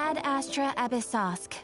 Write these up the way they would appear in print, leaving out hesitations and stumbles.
Ad Astra Abyssosk.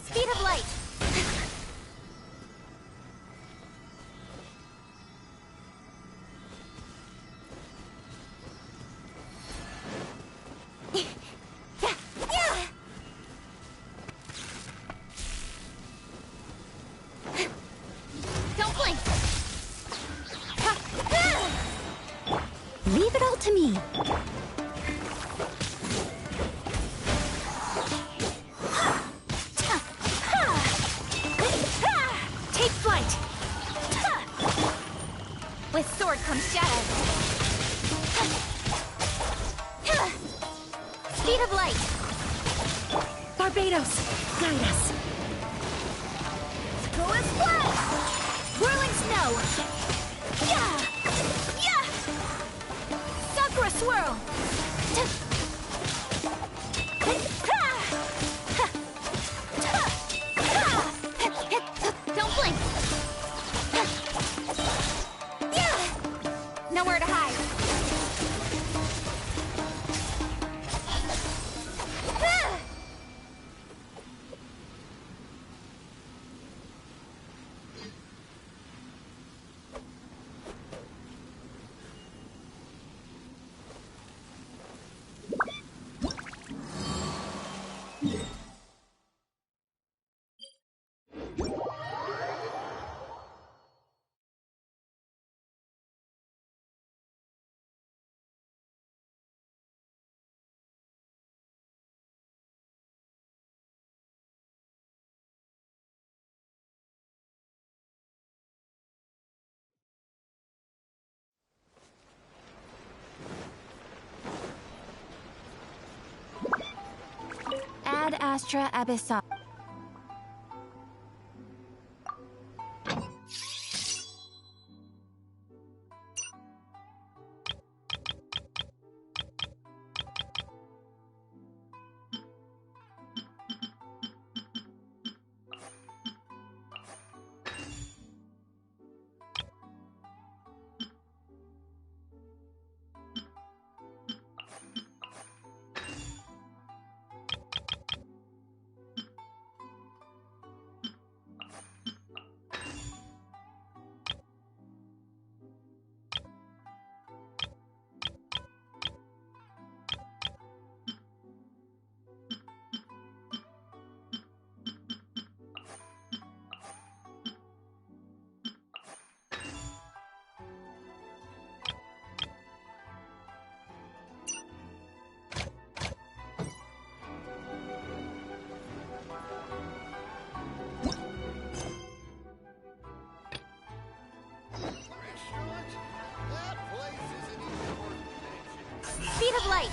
Speed of light! Don't blink! Leave it all to me. Take flight! With sword comes shadow. Speed of light! Barbados, guide us. Go and splash! Whirling snow! Yeah! Yeah! Sakura swirl! Don't blink! Nowhere to hide! Astra Abyssal. Speed of light!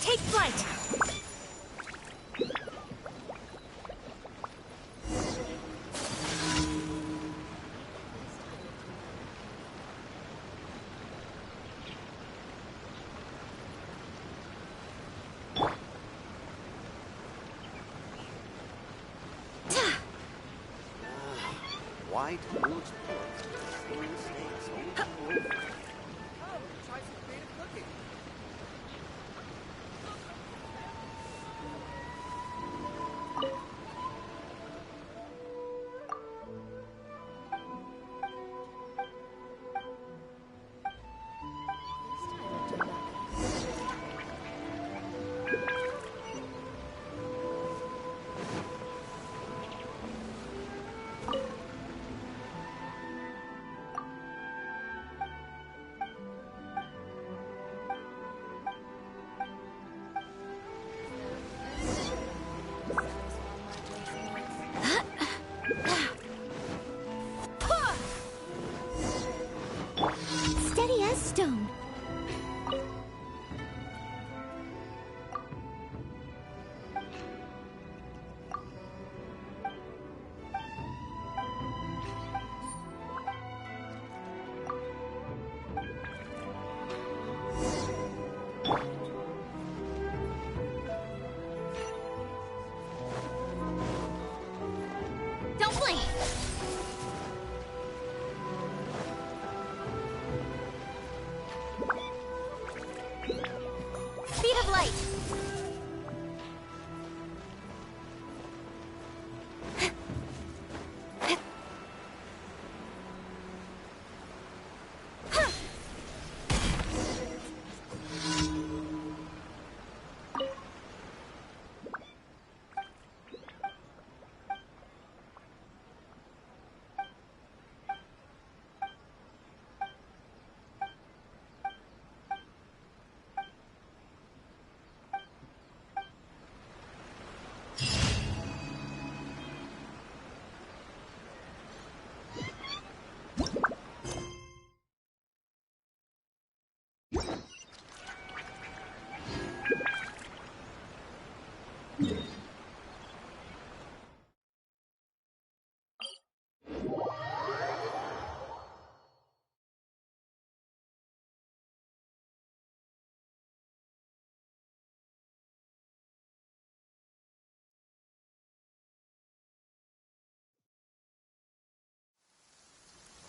Take flight! White looks same mistakes over and over. Oh, try some creative cooking.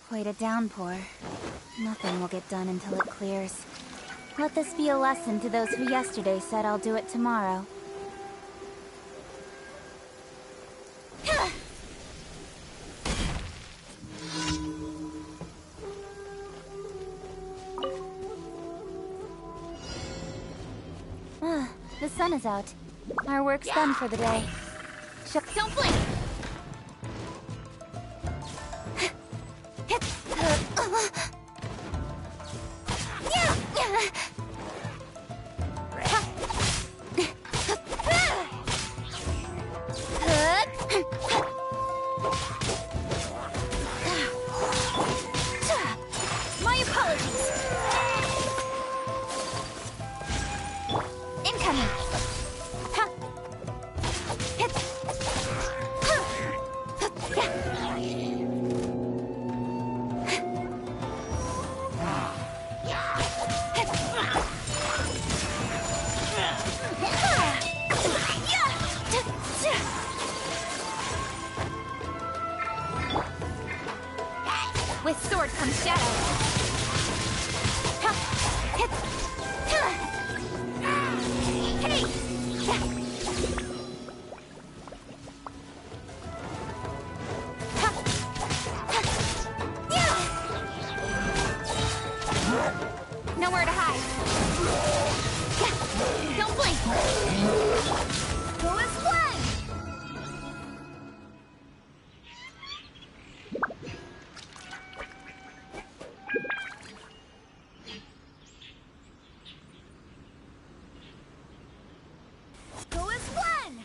quite a downpour. Nothing will get done until it clears. Let this be a lesson to those who yesterday said I'll do it tomorrow. The sun is out. Our work's done for the day. Don't blink! My apologies. Incoming. With sword comes shadow. Hey! Nowhere to hide. Don't blink. Go as planned. Go as planned.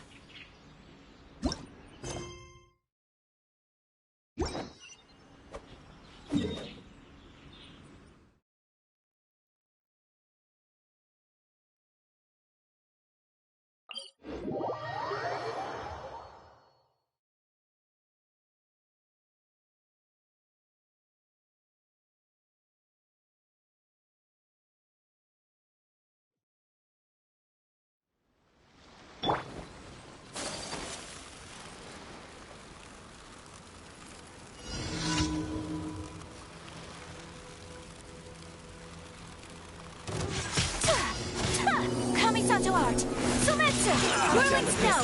Kamisato art. Sumetsu. Whirling snow.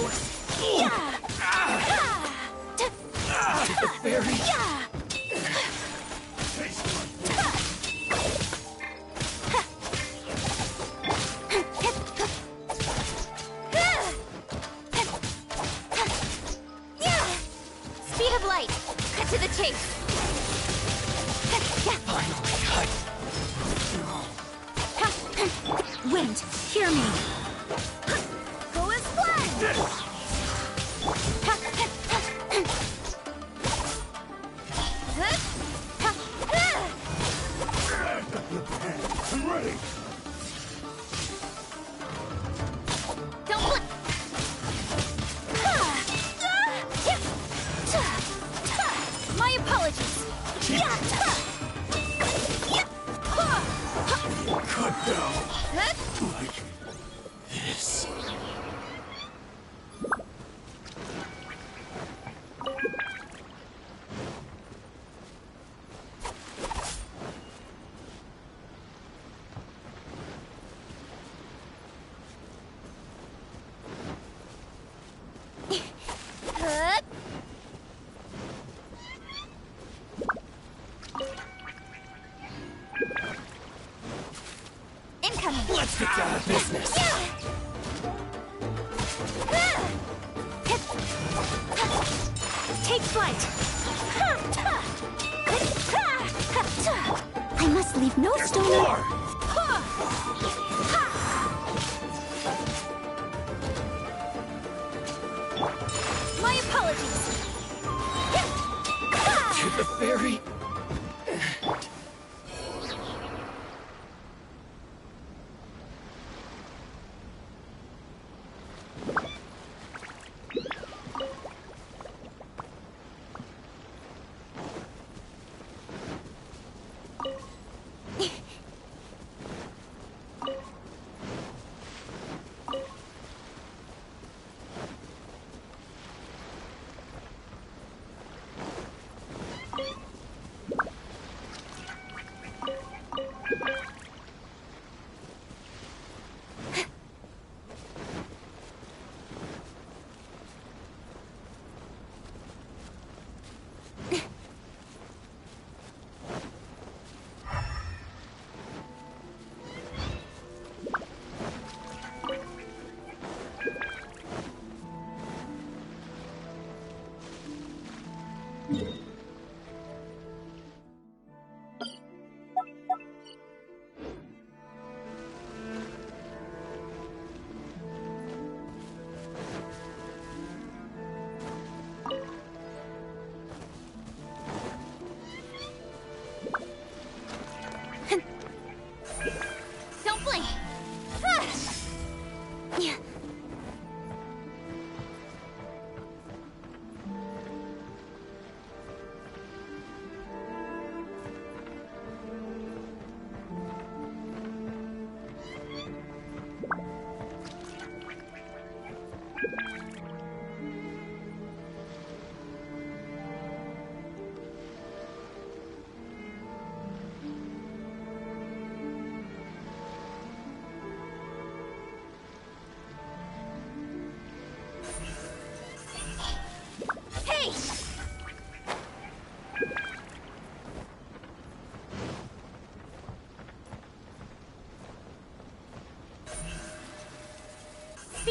Yeah. Very. Yeah. Speed of light. Cut to the chase. Finally cut. Wind, hear me. Go as planned. I'm ready. Don't blink. My apologies. Cut down. Like this. Incoming. Let's get down to business. Take flight. I must leave no stone More. My apologies. To the very.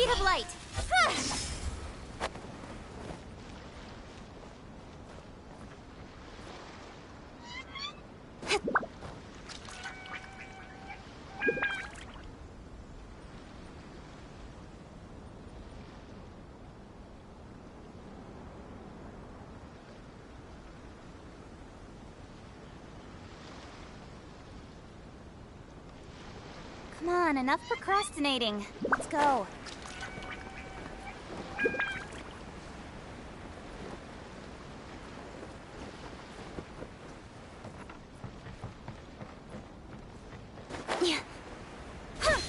Speed of light. Come on, enough procrastinating. Let's go. Yeah. Huh.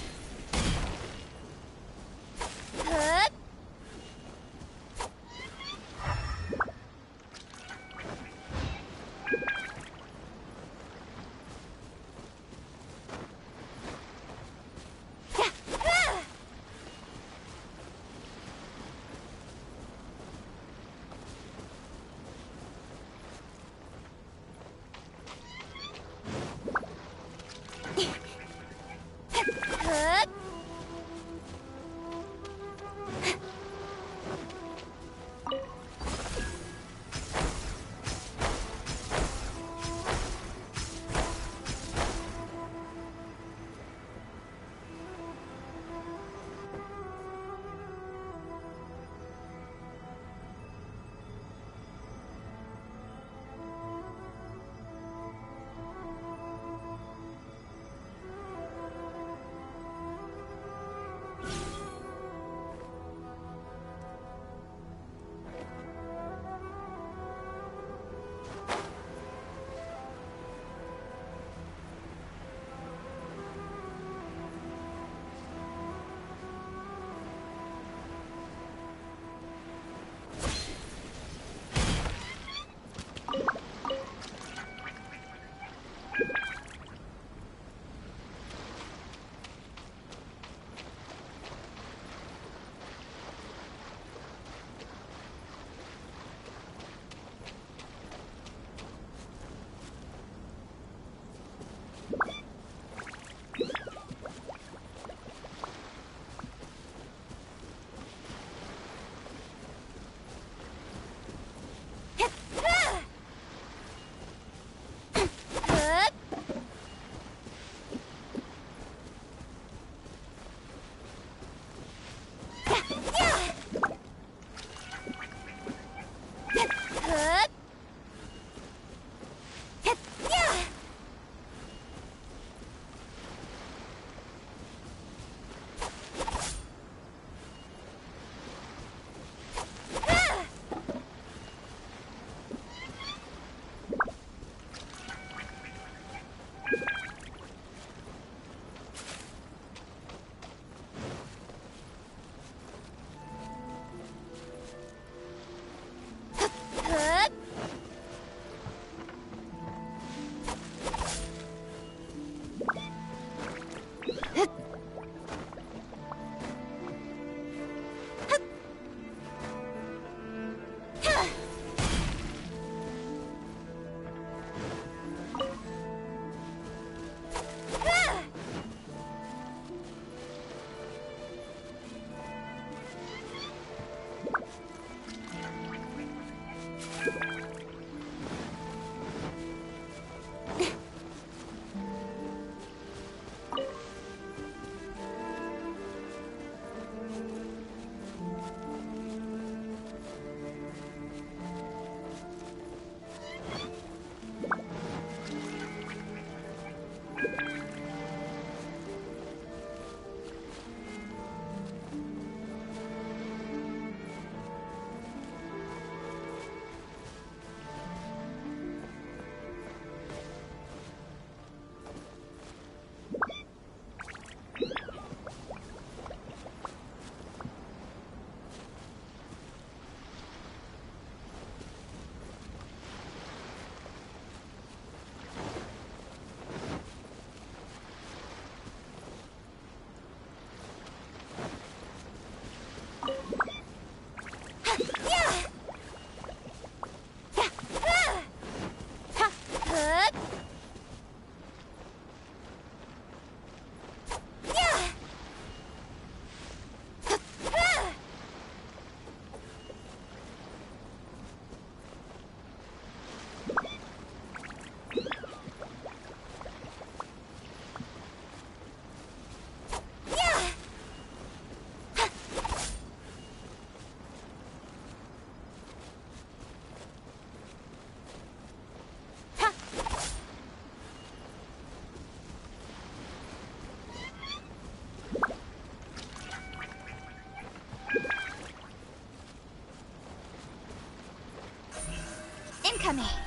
incoming!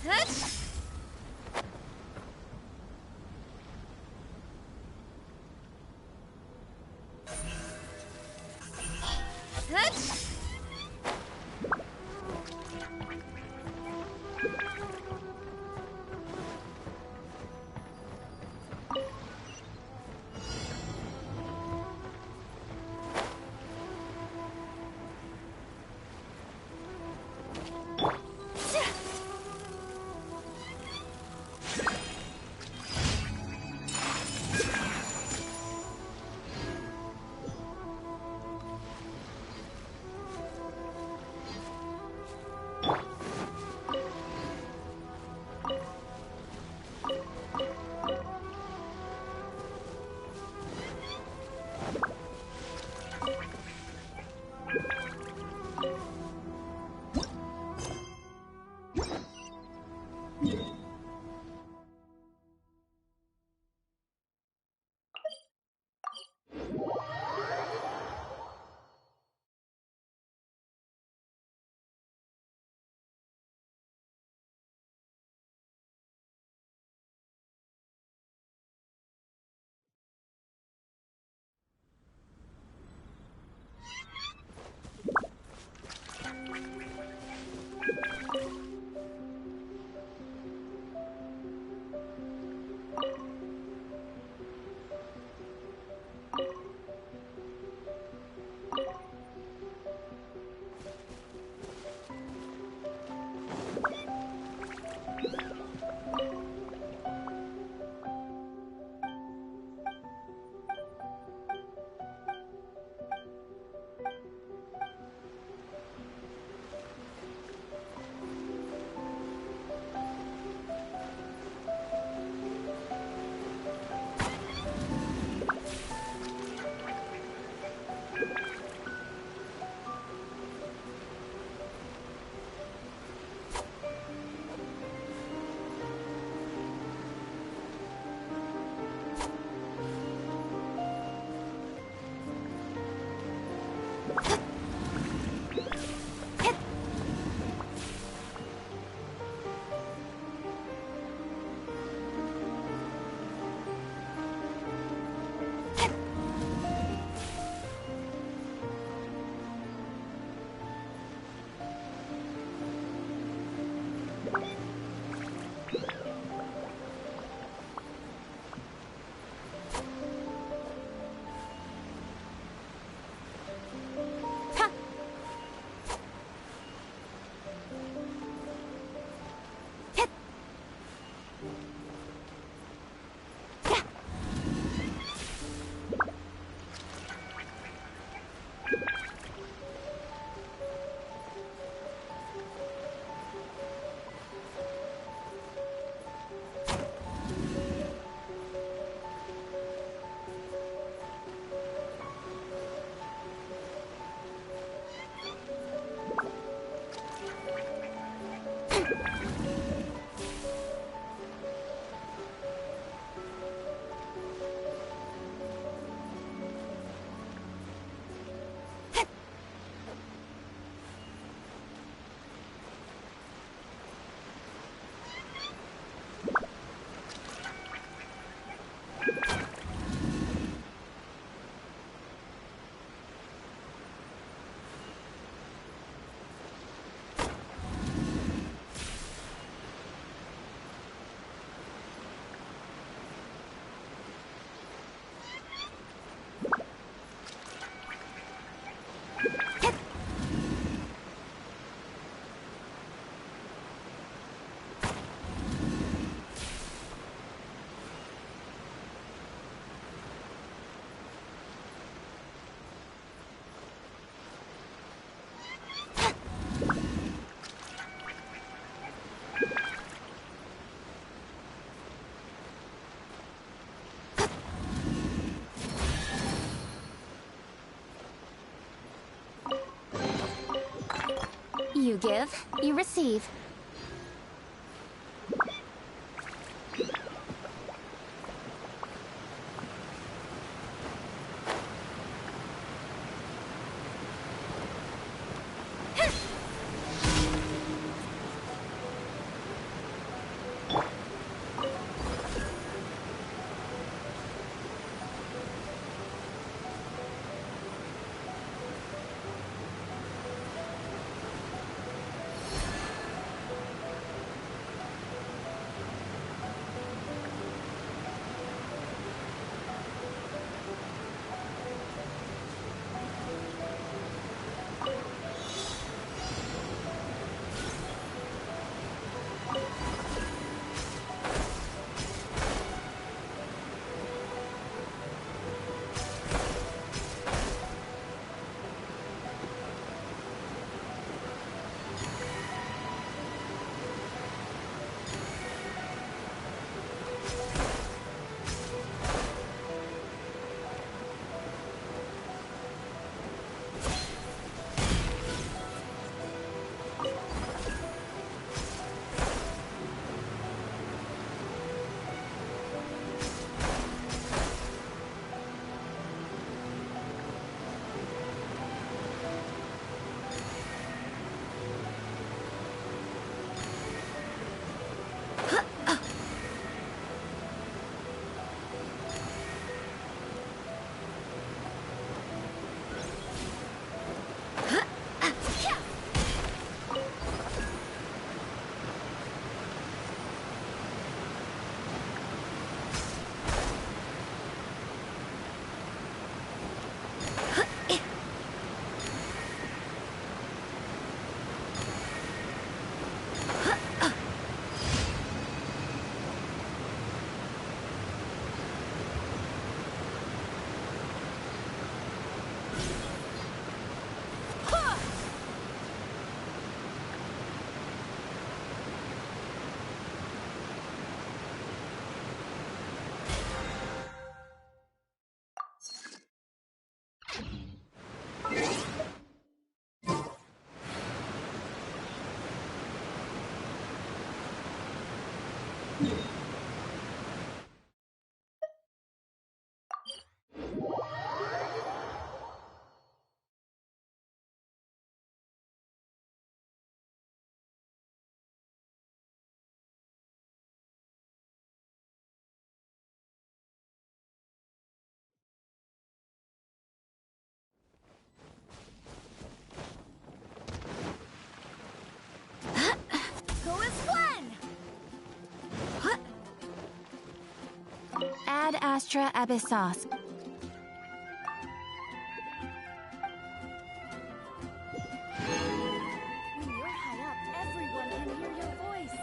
Huh? You give, you receive. Go as one! Ad Astra Abyssos. When you're high up, everyone can hear your voice.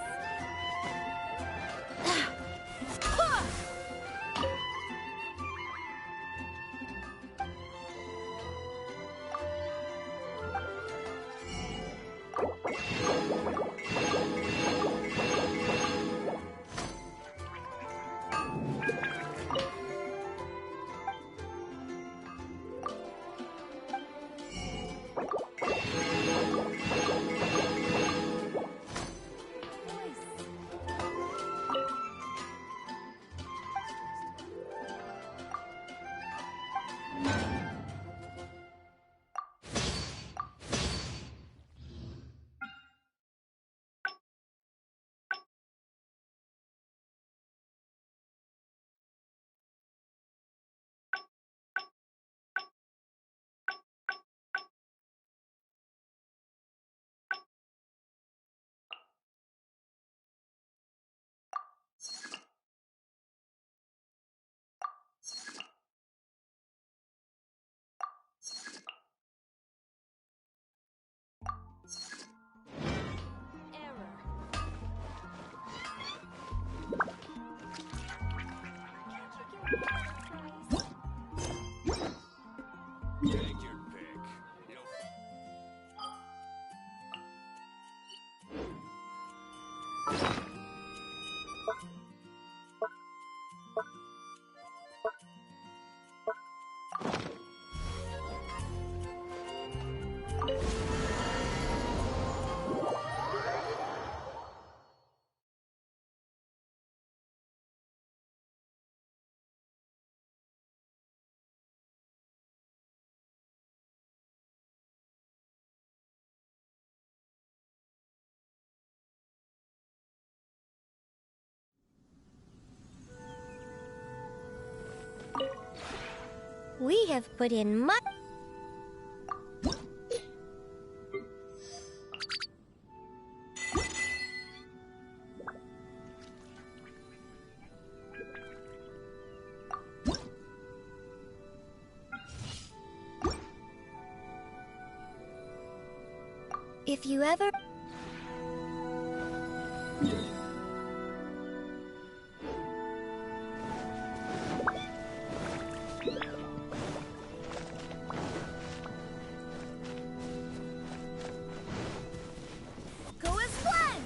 Take your pick. You'll We have put in much. If you ever. Go as one!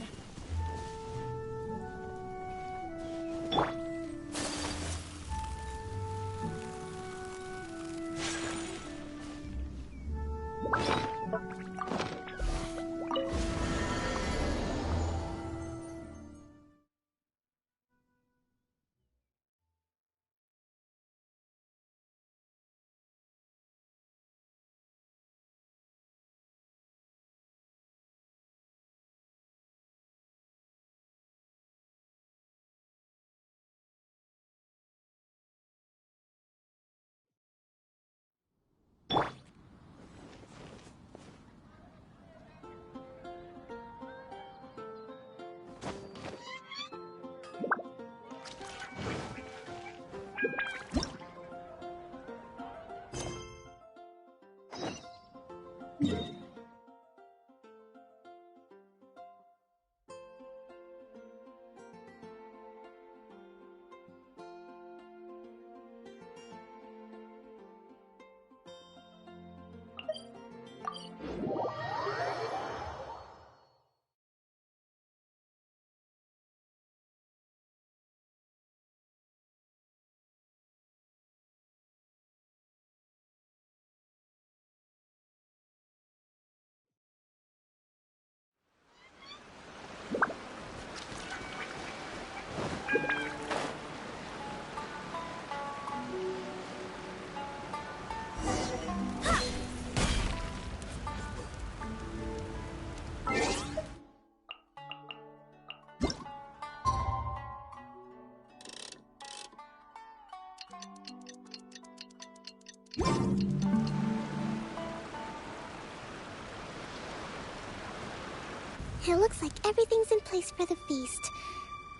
It looks like everything's in place for the feast.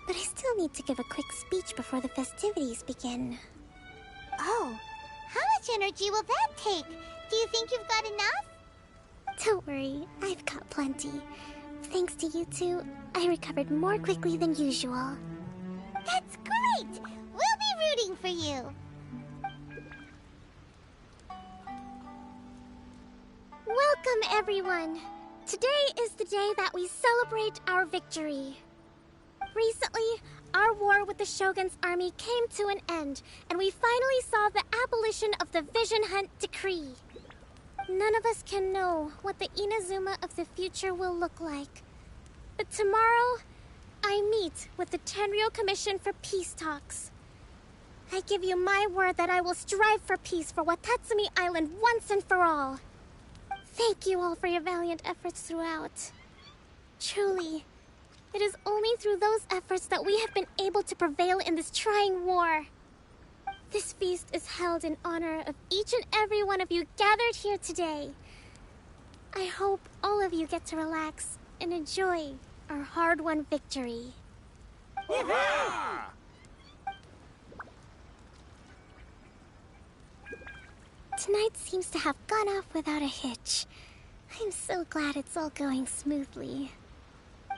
But I still need to give a quick speech before the festivities begin. Oh, how much energy will that take? Do you think you've got enough? Don't worry, I've got plenty. Thanks to you two, I recovered more quickly than usual. That's great! We'll be rooting for you. Welcome, everyone! Today is the day that we celebrate our victory. Recently, our war with the Shogun's army came to an end, and we finally saw the abolition of the Vision Hunt Decree. None of us can know what the Inazuma of the future will look like. But tomorrow, I meet with the Tenryou Commission for peace talks. I give you my word that I will strive for peace for Watatsumi Island once and for all. Thank you all for your valiant efforts throughout. Truly, it is only through those efforts that we have been able to prevail in this trying war. This feast is held in honor of each and every one of you gathered here today. I hope all of you get to relax and enjoy our hard-won victory. Tonight seems to have gone off without a hitch. I'm so glad it's all going smoothly.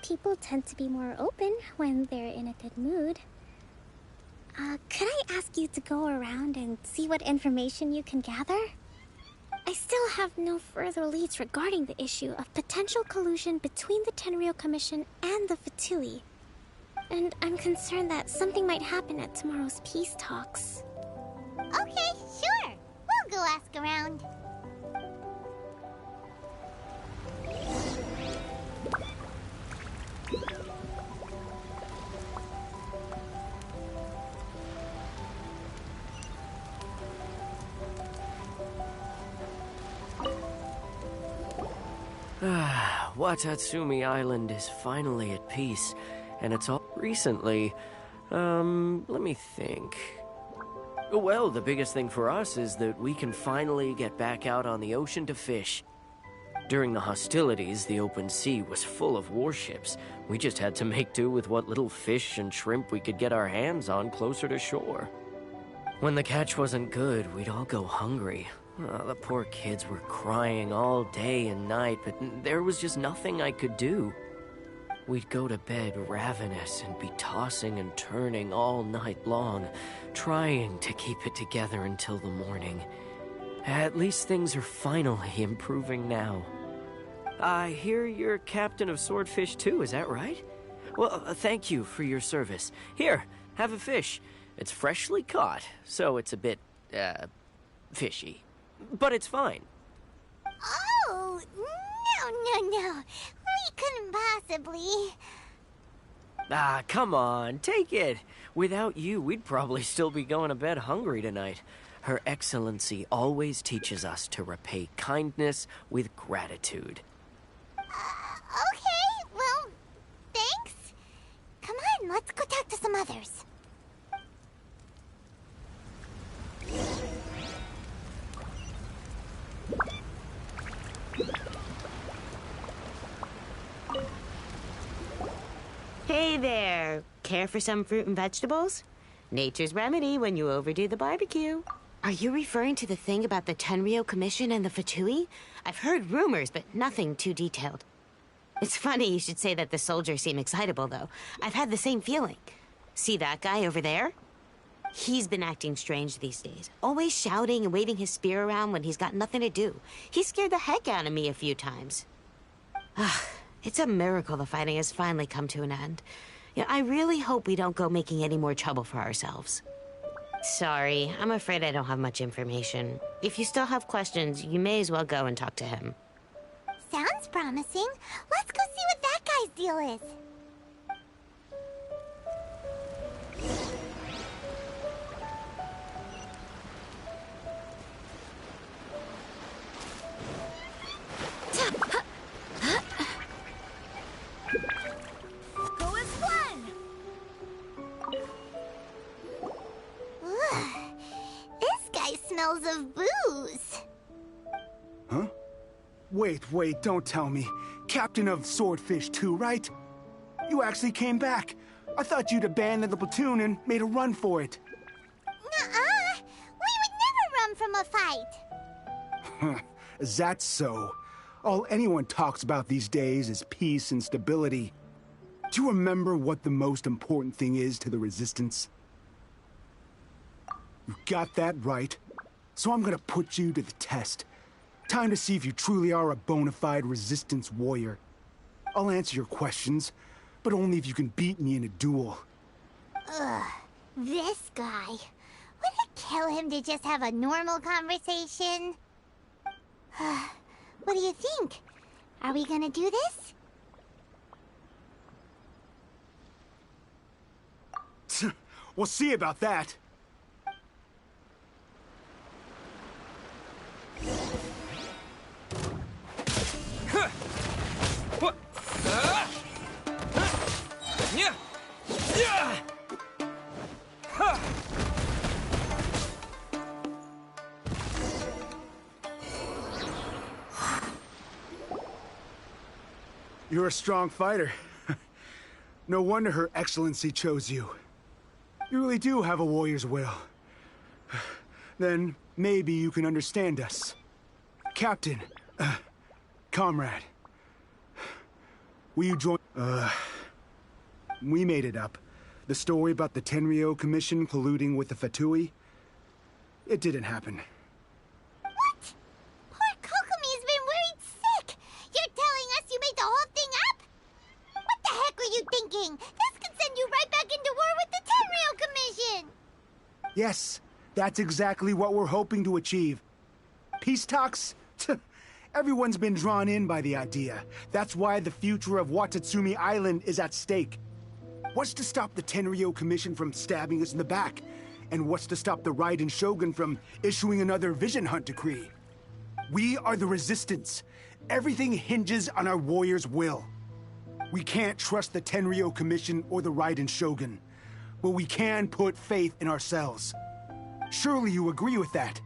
People tend to be more open when they're in a good mood. Could I ask you to go around and see what information you can gather? I still have no further leads regarding the issue of potential collusion between the Tenryou Commission and the Fatui. And I'm concerned that something might happen at tomorrow's peace talks. Okay, sure. We'll go ask around. Watatsumi Island is finally at peace, and it's all recently. Let me think. Well, the biggest thing for us is that we can finally get back out on the ocean to fish. During the hostilities, the open sea was full of warships. We just had to make do with what little fish and shrimp we could get our hands on closer to shore. When the catch wasn't good, we'd all go hungry. The poor kids were crying all day and night, but there was just nothing I could do. We'd go to bed ravenous and be tossing and turning all night long, trying to keep it together until the morning. At least things are finally improving now. I hear you're captain of Swordfish too, is that right? Well, thank you for your service. Here, have a fish. It's freshly caught, so it's a bit, fishy. But it's fine. Oh, no. We couldn't possibly. Ah, come on, take it. Without you, we'd probably still be going to bed hungry tonight. Her Excellency always teaches us to repay kindness with gratitude. Okay, well, thanks. Come on, let's go talk to some others. Hey there! Care for some fruit and vegetables? Nature's remedy when you overdo the barbecue. Are you referring to the thing about the Tenryou Commission and the Fatui? I've heard rumors, but nothing too detailed. It's funny you should say that the soldiers seem excitable, though. I've had the same feeling. See that guy over there? He's been acting strange these days. Always shouting and waving his spear around when he's got nothing to do. He scared the heck out of me a few times. It's a miracle the fighting has finally come to an end. Yeah, I really hope we don't go making any more trouble for ourselves. Sorry, I'm afraid I don't have much information. If you still have questions, you may as well go and talk to him. Sounds promising. Let's go see what that guy's deal is. Go as one! This guy smells of booze. Huh? Wait, don't tell me. Captain of Swordfish too, right? You actually came back. I thought you'd abandoned the platoon and made a run for it. Nuh-uh! We would never run from a fight! Is that so? All anyone talks about these days is peace and stability. Do you remember what the most important thing is to the Resistance? You got that right. So I'm gonna put you to the test. Time to see if you truly are a bona fide Resistance warrior. I'll answer your questions, but only if you can beat me in a duel. Ugh, this guy. Would it kill him to just have a normal conversation? What do you think? Are we gonna do this? We'll see about that. You're a strong fighter. No wonder Her Excellency chose you. You really do have a warrior's will. Then maybe you can understand us. Captain, comrade, will you join? We made it up. The story about the Tenryou Commission colluding with the Fatui, it didn't happen. What? Poor Kokomi's been worried sick! You're telling us you made the whole thing up? What the heck were you thinking? This could send you right back into war with the Tenryou Commission! Yes, that's exactly what we're hoping to achieve. Peace talks? Everyone's been drawn in by the idea. That's why the future of Watatsumi Island is at stake. What's to stop the Tenryou Commission from stabbing us in the back? And what's to stop the Raiden Shogun from issuing another Vision Hunt decree? We are the Resistance. Everything hinges on our warrior's will. We can't trust the Tenryou Commission or the Raiden Shogun, but we can put faith in ourselves. Surely you agree with that?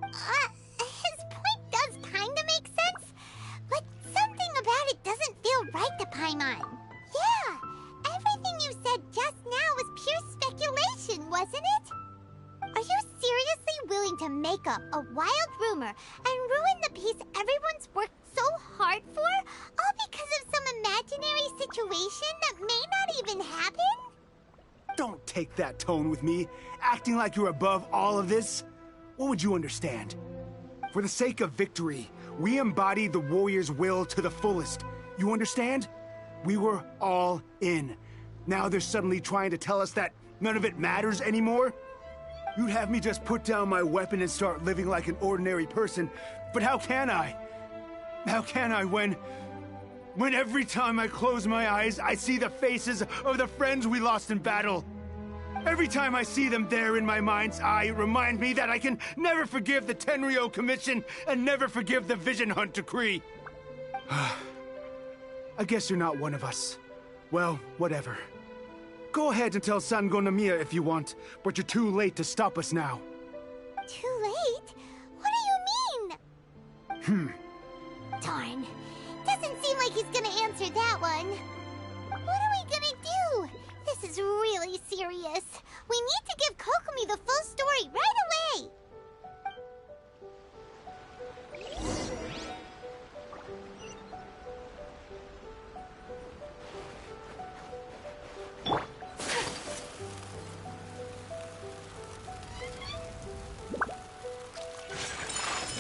His point does kinda make sense, but something about it doesn't feel right to Paimon. Yeah, everything you said just now was pure speculation, wasn't it? Are you seriously willing to make up a wild rumor and ruin the peace everyone's worked so hard for, all because of some imaginary situation that may not even happen? Don't take that tone with me, acting like you're above all of this. What would you understand? For the sake of victory, we embodied the warrior's will to the fullest. You understand? We were all in. Now they're suddenly trying to tell us that none of it matters anymore? You'd have me just put down my weapon and start living like an ordinary person, but how can I? How can I when every time I close my eyes, I see the faces of the friends we lost in battle? Every time I see them there in my mind's eye, it reminds me that I can never forgive the Tenryou Commission and never forgive the Vision Hunt decree. I guess you're not one of us. Well, whatever. Go ahead and tell Sango Namiya if you want, but you're too late to stop us now. Too late? What do you mean? Darn. Doesn't seem like he's gonna answer that one. What are we gonna do? This is really serious. We need to give Kokomi the full story right away.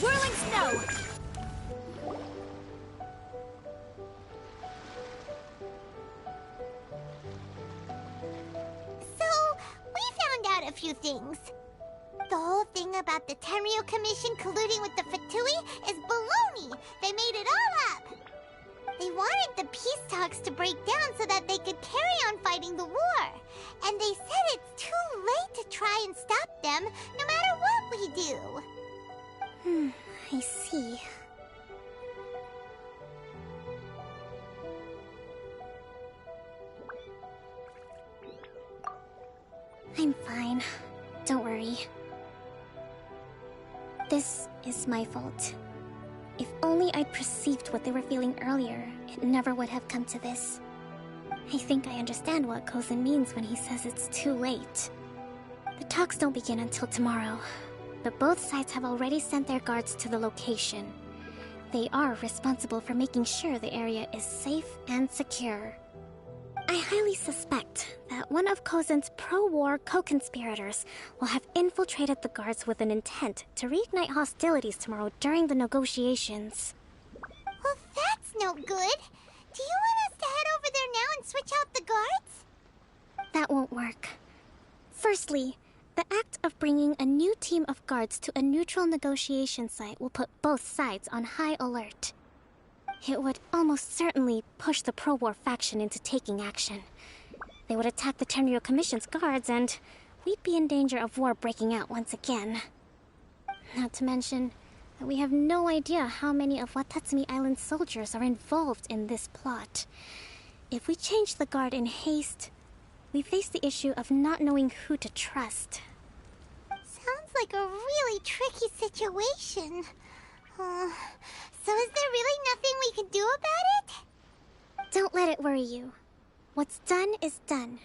Whirling snow! A few things. The whole thing about the Tenryou Commission colluding with the Fatui is baloney. They made it all up. They wanted the peace talks to break down so that they could carry on fighting the war. And they said it's too late to try and stop them, no matter what we do. I see. I'm fine. Don't worry. This is my fault. If only I'd perceived what they were feeling earlier, it never would have come to this. I think I understand what Kozin means when he says it's too late. The talks don't begin until tomorrow, but both sides have already sent their guards to the location. They are responsible for making sure the area is safe and secure. I highly suspect that one of Kozin's pro-war co-conspirators will have infiltrated the guards with an intent to reignite hostilities tomorrow during the negotiations. Well, that's no good. Do you want us to head over there now and switch out the guards? That won't work. Firstly, the act of bringing a new team of guards to a neutral negotiation site will put both sides on high alert. It would almost certainly push the pro-war faction into taking action. They would attack the Tenryou Commission's guards, and we'd be in danger of war breaking out once again. Not to mention that we have no idea how many of Watatsumi Island's soldiers are involved in this plot. If we change the guard in haste, we face the issue of not knowing who to trust. Sounds like a really tricky situation. So is there really nothing we can do about it? Don't let it worry you. What's done is done.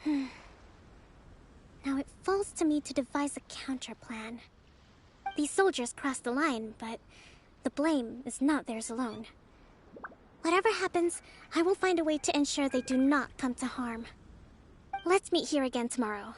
Now it falls to me to devise a counter plan. These soldiers crossed the line, but the blame is not theirs alone. Whatever happens, I will find a way to ensure they do not come to harm. Let's meet here again tomorrow.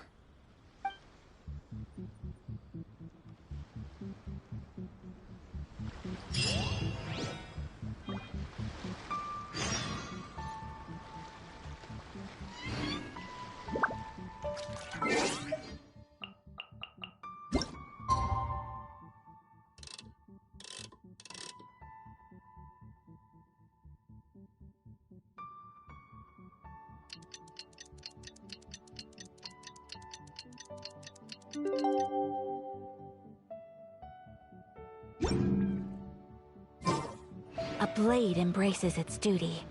A blade embraces its duty.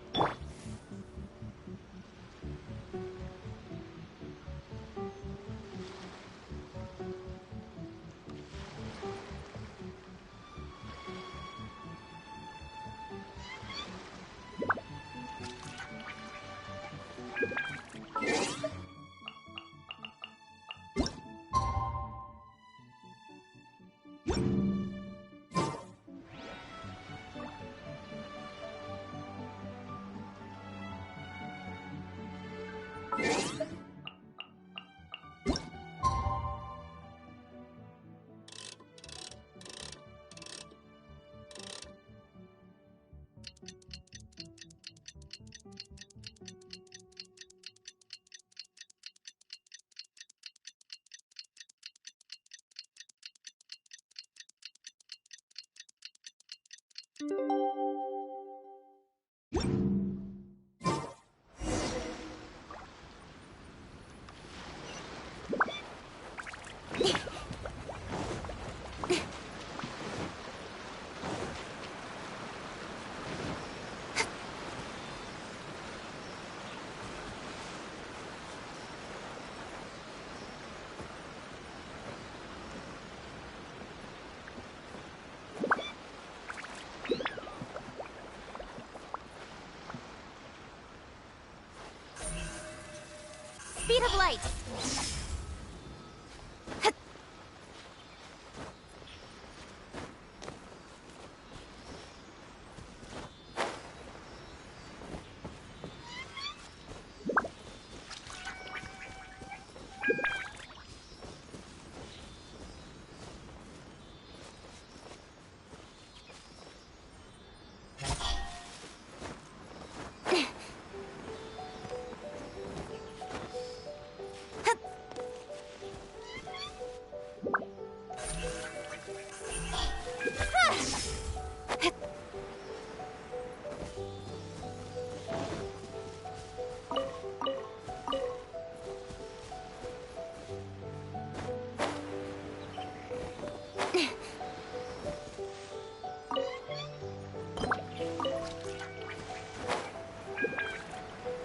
Speed of light.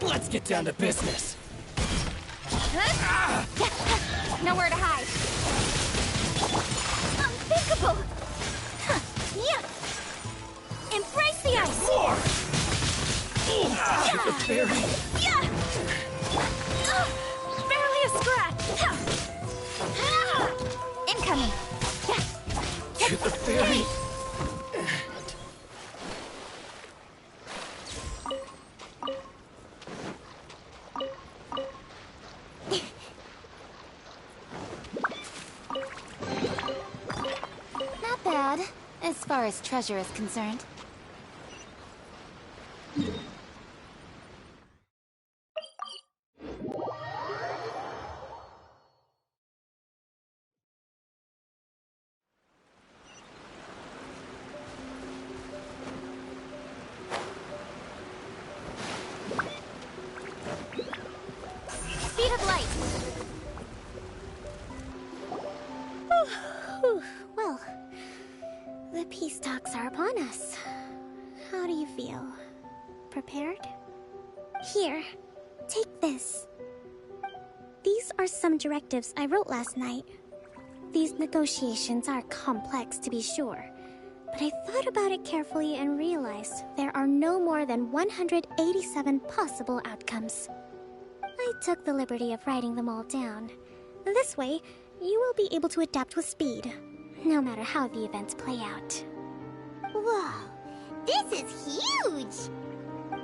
Let's get down to business. Nowhere to hide. Unthinkable! Yeah. Fairy! Yeah! Barely a scratch! Incoming! Get the fairy! Not bad, as far as treasure is concerned. Speed of light! Well, the peace talks are upon us. How do you feel? Prepared? Here, take this. These are some directives I wrote last night. These negotiations are complex, to be sure, but I thought about it carefully and realized there are no more than 187 possible outcomes. I took the liberty of writing them all down. This way, you will be able to adapt with speed, no matter how the events play out. Whoa, this is huge!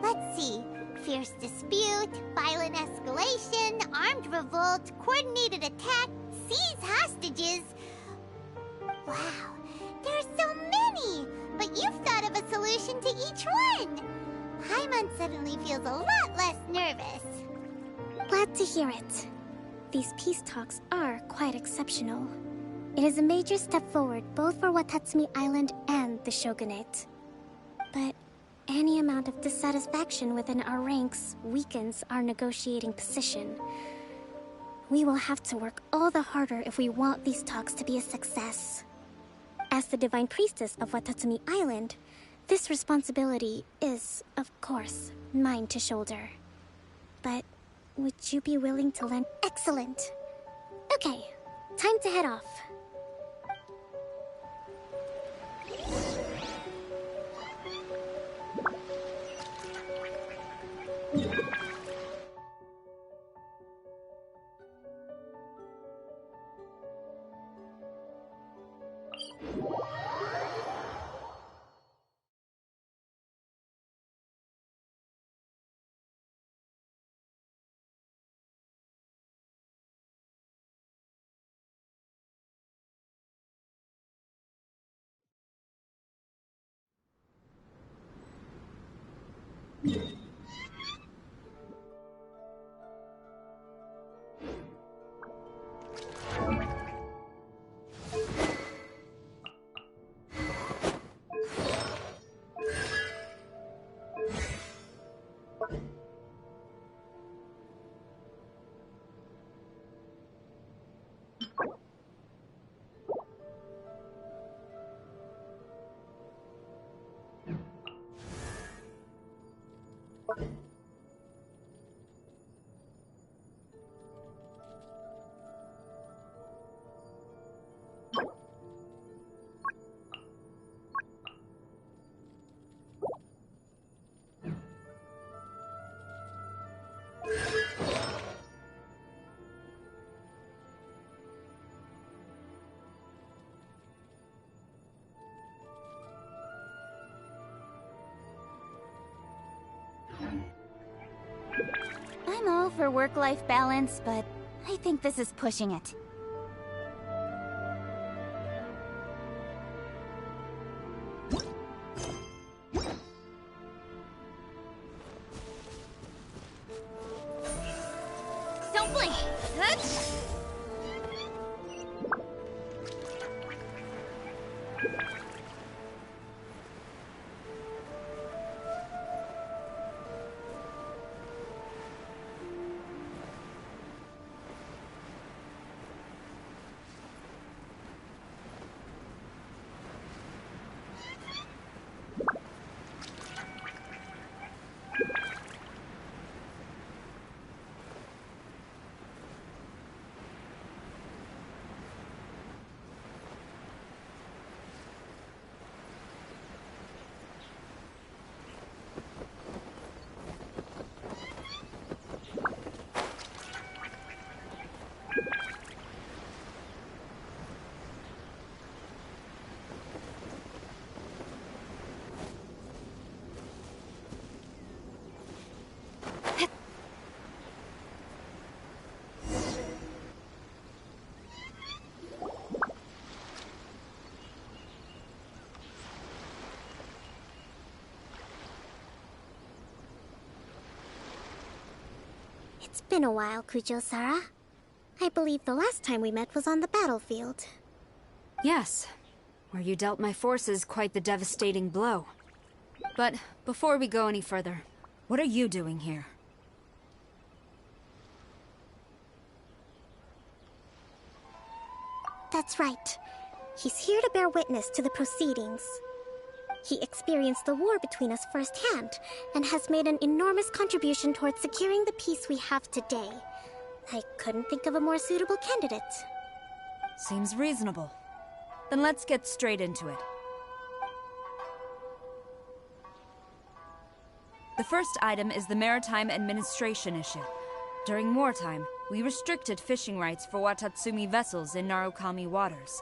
Let's see. Fierce dispute, violent escalation, armed revolt, coordinated attack, seize hostages. Wow, there are so many! But you've thought of a solution to each one! Paimon suddenly feels a lot less nervous. Glad to hear it. These peace talks are quite exceptional. It is a major step forward both for Watatsumi Island and the Shogunate. But any amount of dissatisfaction within our ranks weakens our negotiating position. We will have to work all the harder if we want these talks to be a success. As the Divine Priestess of Watatsumi Island, this responsibility is, of course, mine to shoulder. But would you be willing to lend? Excellent! Okay, time to head off. I'm all for work-life balance, but I think this is pushing it. Don't blink! Huh? It's been a while, Kujo-Sara. I believe the last time we met was on the battlefield. Yes, where you dealt my forces quite the devastating blow. But before we go any further, what are you doing here? That's right. He's here to bear witness to the proceedings. He experienced the war between us firsthand, and has made an enormous contribution towards securing the peace we have today. I couldn't think of a more suitable candidate. Seems reasonable. Then let's get straight into it. The first item is the Maritime Administration issue. During wartime, we restricted fishing rights for Watatsumi vessels in Narukami waters.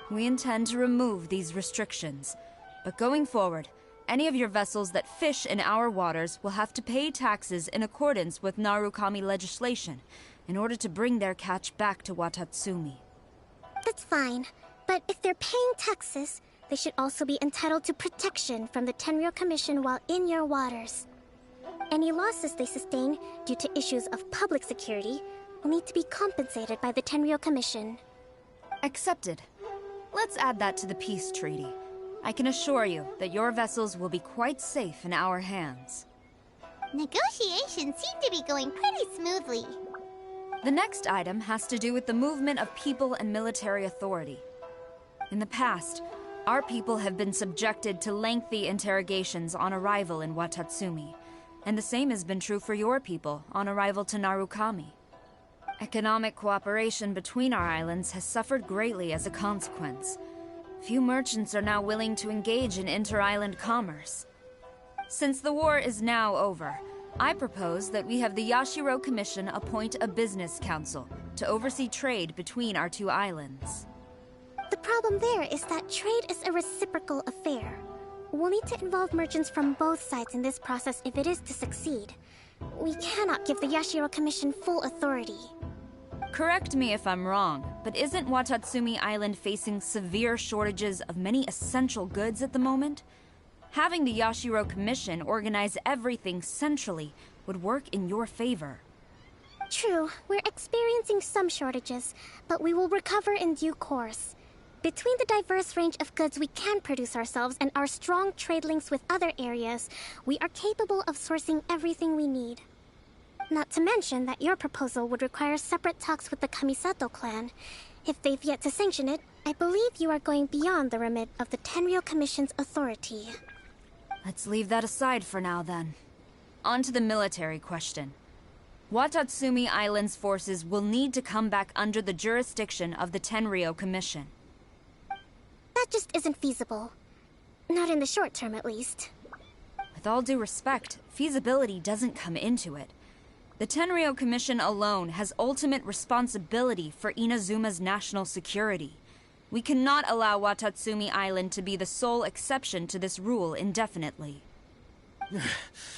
We intend to remove these restrictions, but going forward, any of your vessels that fish in our waters will have to pay taxes in accordance with Narukami legislation in order to bring their catch back to Watatsumi. That's fine, but if they're paying taxes, they should also be entitled to protection from the Tenryou Commission while in your waters. Any losses they sustain due to issues of public security will need to be compensated by the Tenryou Commission. Accepted. Let's add that to the peace treaty. I can assure you that your vessels will be quite safe in our hands. Negotiations seem to be going pretty smoothly. The next item has to do with the movement of people and military authority. In the past, our people have been subjected to lengthy interrogations on arrival in Watatsumi, and the same has been true for your people on arrival to Narukami. Economic cooperation between our islands has suffered greatly as a consequence. Few merchants are now willing to engage in inter-island commerce. Since the war is now over, I propose that we have the Yashiro Commission appoint a business council to oversee trade between our two islands. The problem there is that trade is a reciprocal affair. We'll need to involve merchants from both sides in this process if it is to succeed. We cannot give the Yashiro Commission full authority. Correct me if I'm wrong, but isn't Watatsumi Island facing severe shortages of many essential goods at the moment? Having the Yashiro Commission organize everything centrally would work in your favor. True, we're experiencing some shortages, but we will recover in due course. Between the diverse range of goods we can produce ourselves and our strong trade links with other areas, we are capable of sourcing everything we need. Not to mention that your proposal would require separate talks with the Kamisato clan. If they've yet to sanction it, I believe you are going beyond the remit of the Tenryou Commission's authority. Let's leave that aside for now, then. On to the military question. Watatsumi Island's forces will need to come back under the jurisdiction of the Tenryou Commission. That just isn't feasible. Not in the short term, at least. With all due respect, feasibility doesn't come into it. The Tenryou Commission alone has ultimate responsibility for Inazuma's national security. We cannot allow Watatsumi Island to be the sole exception to this rule indefinitely.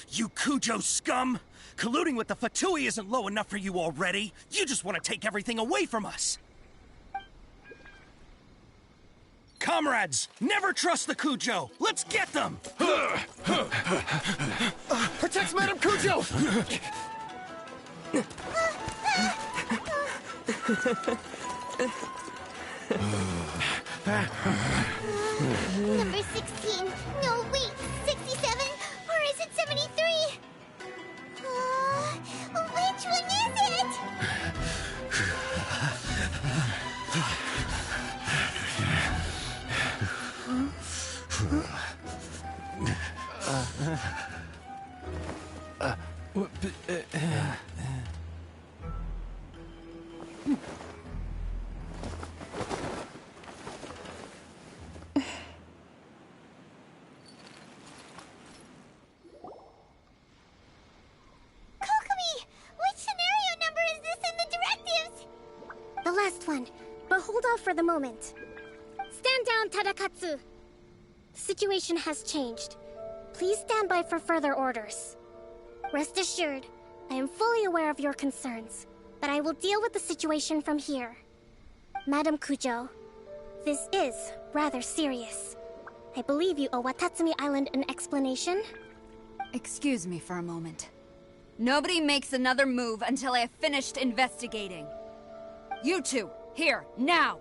You Kujo scum! Colluding with the Fatui isn't low enough for you already. You just want to take everything away from us. Comrades, never trust the Kujo. Let's get them! Protect Madame Kujo! Number 16. No, wait. 67? Or is it 73? Which one is it? The last one, but hold off for the moment. Stand down, Tadakatsu! The situation has changed. Please stand by for further orders. Rest assured, I am fully aware of your concerns, but I will deal with the situation from here. Madam Kujo, this is rather serious. I believe you owe Watatsumi Island an explanation? Excuse me for a moment. Nobody makes another move until I have finished investigating. You two, here, now!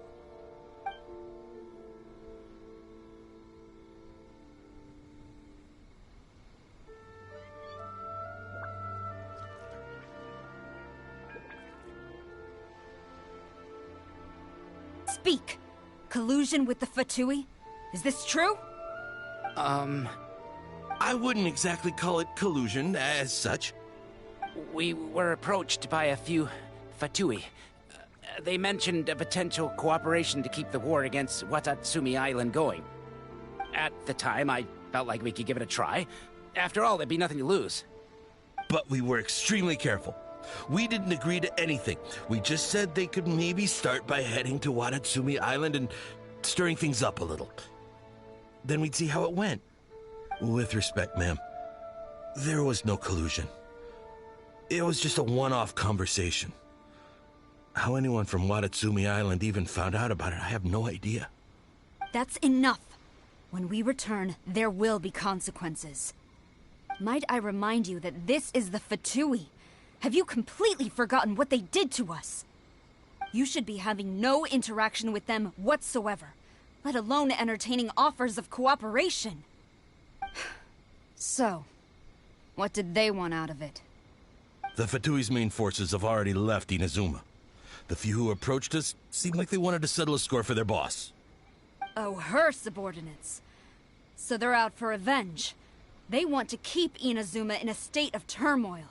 Speak! Collusion with the Fatui? Is this true? I wouldn't exactly call it collusion as such. We were approached by a few Fatui. They mentioned a potential cooperation to keep the war against Watatsumi Island going. At the time, I felt like we could give it a try. After all, there'd be nothing to lose. But we were extremely careful. We didn't agree to anything. We just said they could maybe start by heading to Watatsumi Island and stirring things up a little. Then we'd see how it went. With respect, ma'am, there was no collusion. It was just a one-off conversation. How anyone from Watatsumi Island even found out about it, I have no idea. That's enough. When we return, there will be consequences. Might I remind you that this is the Fatui? Have you completely forgotten what they did to us? You should be having no interaction with them whatsoever, let alone entertaining offers of cooperation. So, what did they want out of it? The Fatui's main forces have already left Inazuma. The few who approached us seemed like they wanted to settle a score for their boss. Oh, her subordinates. So they're out for revenge. They want to keep Inazuma in a state of turmoil.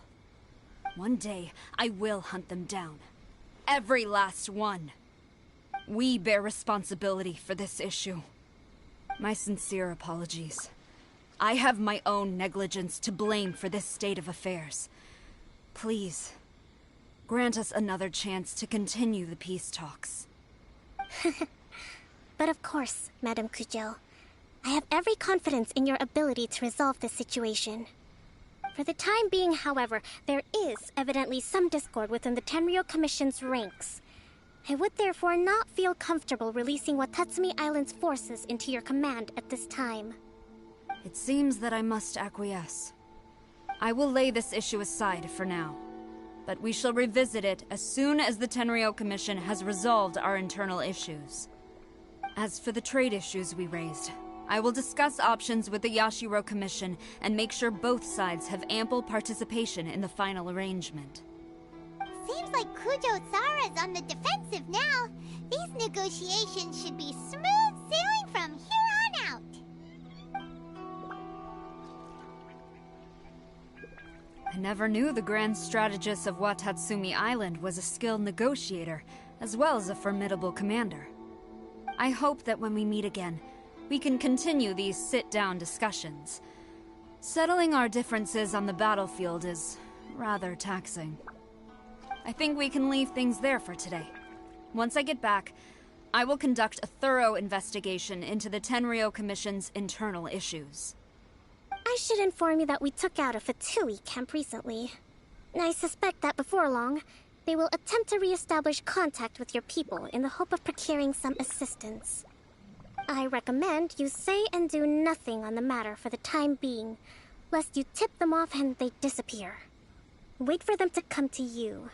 One day, I will hunt them down. Every last one. We bear responsibility for this issue. My sincere apologies. I have my own negligence to blame for this state of affairs. Please, grant us another chance to continue the peace talks. But of course, Madame Kujo. I have every confidence in your ability to resolve this situation. For the time being, however, there is evidently some discord within the Tenryou Commission's ranks. I would therefore not feel comfortable releasing Watatsumi Island's forces into your command at this time. It seems that I must acquiesce. I will lay this issue aside for now, but we shall revisit it as soon as the Tenryou Commission has resolved our internal issues. As for the trade issues we raised, I will discuss options with the Yashiro Commission and make sure both sides have ample participation in the final arrangement. Seems like Kujo-Sara's on the defensive now. These negotiations should be smooth sailing from here on out. I never knew the grand strategist of Watatsumi Island was a skilled negotiator, as well as a formidable commander. I hope that when we meet again, we can continue these sit-down discussions. Settling our differences on the battlefield is rather taxing. I think we can leave things there for today. Once I get back, I will conduct a thorough investigation into the Tenryou Commission's internal issues. I should inform you that we took out a Fatui camp recently. I suspect that before long, they will attempt to re-establish contact with your people in the hope of procuring some assistance. I recommend you say and do nothing on the matter for the time being, lest you tip them off and they disappear. Wait for them to come to you.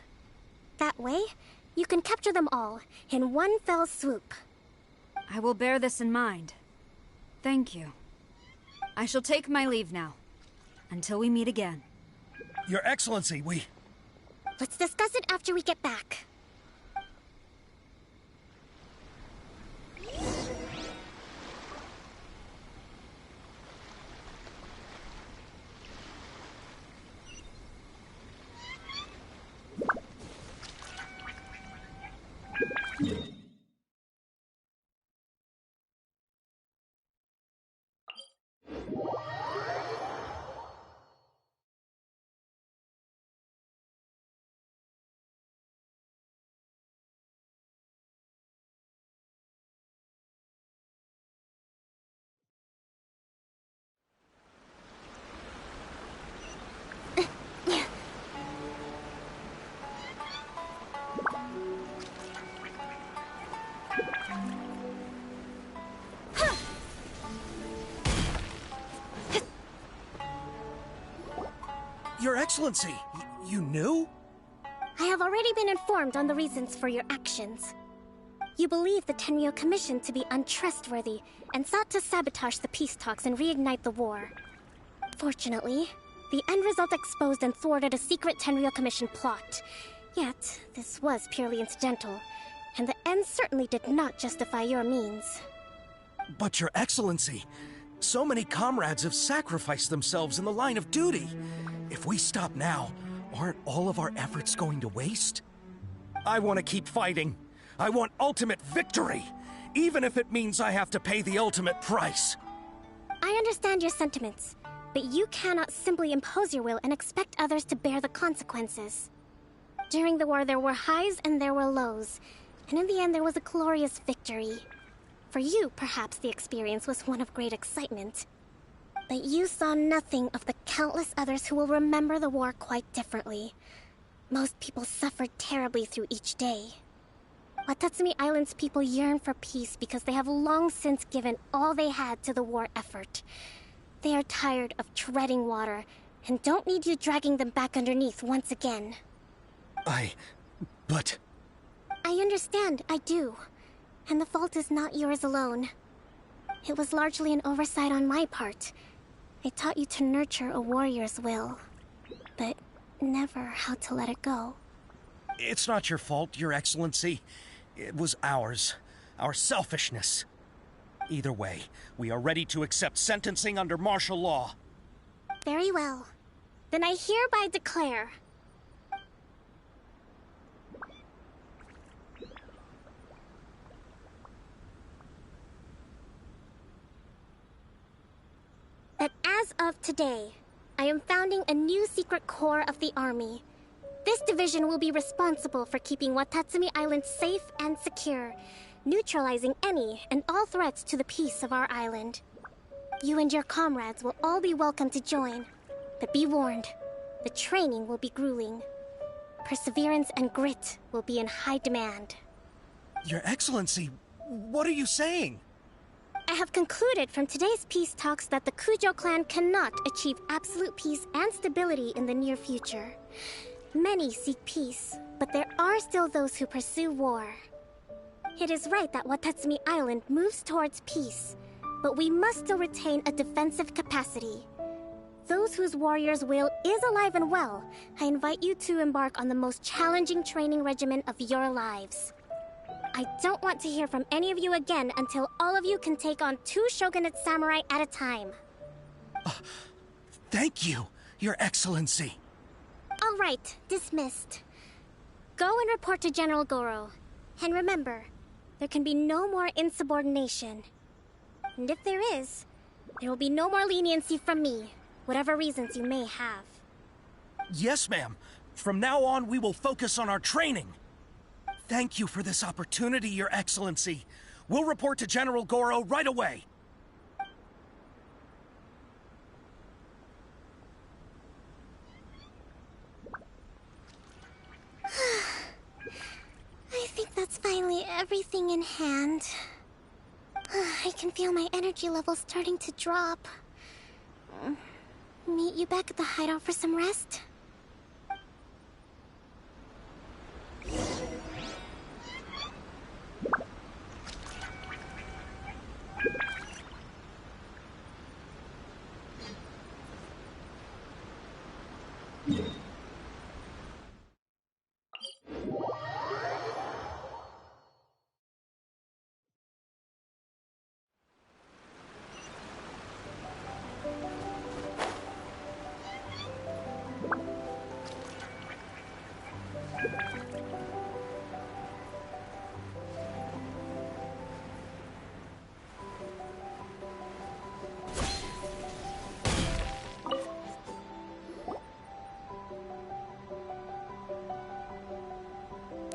That way, you can capture them all in one fell swoop. I will bear this in mind. Thank you. I shall take my leave now. Until we meet again. Your Excellency, Let's discuss it after we get back. Your Excellency, You knew? I have already been informed on the reasons for your actions. You believe the Tenryou Commission to be untrustworthy and sought to sabotage the peace talks and reignite the war. Fortunately, the end result exposed and thwarted a secret Tenryou Commission plot. Yet, this was purely incidental, and the end certainly did not justify your means. But Your Excellency, so many comrades have sacrificed themselves in the line of duty. If we stop now, aren't all of our efforts going to waste? I want to keep fighting. I want ultimate victory, even if it means I have to pay the ultimate price. I understand your sentiments, but you cannot simply impose your will and expect others to bear the consequences. During the war, there were highs and there were lows, and in the end, there was a glorious victory. For you, perhaps the experience was one of great excitement. But you saw nothing of the countless others who will remember the war quite differently. Most people suffered terribly through each day. Watatsumi Island's people yearn for peace because they have long since given all they had to the war effort. They are tired of treading water and don't need you dragging them back underneath once again. But... I understand, I do. And the fault is not yours alone. It was largely an oversight on my part. I taught you to nurture a warrior's will, but never how to let it go. It's not your fault, Your Excellency. It was ours. Our selfishness. Either way, we are ready to accept sentencing under martial law. Very well. Then I hereby declare... that as of today, I am founding a new secret corps of the army. This division will be responsible for keeping Watatsumi Island safe and secure, neutralizing any and all threats to the peace of our island. You and your comrades will all be welcome to join, but be warned, the training will be grueling. Perseverance and grit will be in high demand. Your Excellency, what are you saying? I have concluded from today's peace talks that the Kujo clan cannot achieve absolute peace and stability in the near future. Many seek peace, but there are still those who pursue war. It is right that Watatsumi Island moves towards peace, but we must still retain a defensive capacity. Those whose warrior's will is alive and well, I invite you to embark on the most challenging training regimen of your lives. I don't want to hear from any of you again until all of you can take on 2 shogunate samurai at a time. Thank you, Your Excellency. All right, dismissed. Go and report to General Goro. And remember, there can be no more insubordination. And if there is, there will be no more leniency from me, whatever reasons you may have. Yes, ma'am. From now on, we will focus on our training. Thank you for this opportunity, Your Excellency. We'll report to General Goro right away. I think that's finally everything in hand. I can feel my energy levels starting to drop. Meet you back at the hideout for some rest?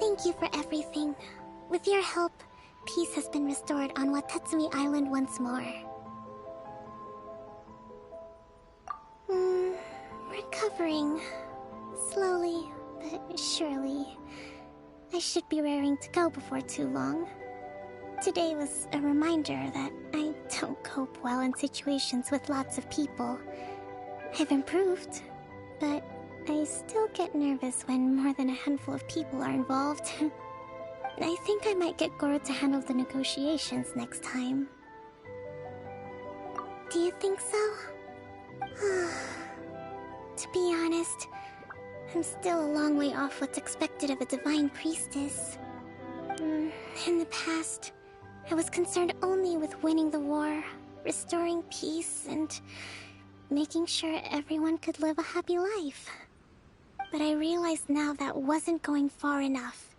Thank you for everything. With your help, peace has been restored on Watatsumi Island once more. Recovering. Slowly, but surely. I should be raring to go before too long. Today was a reminder that I don't cope well in situations with lots of people. I've improved, but I still get nervous when more than a handful of people are involved. I think I might get Goro to handle the negotiations next time. Do you think so? To be honest, I'm still a long way off what's expected of a divine priestess. In the past, I was concerned only with winning the war, restoring peace, and making sure everyone could live a happy life. But I realize now that wasn't going far enough.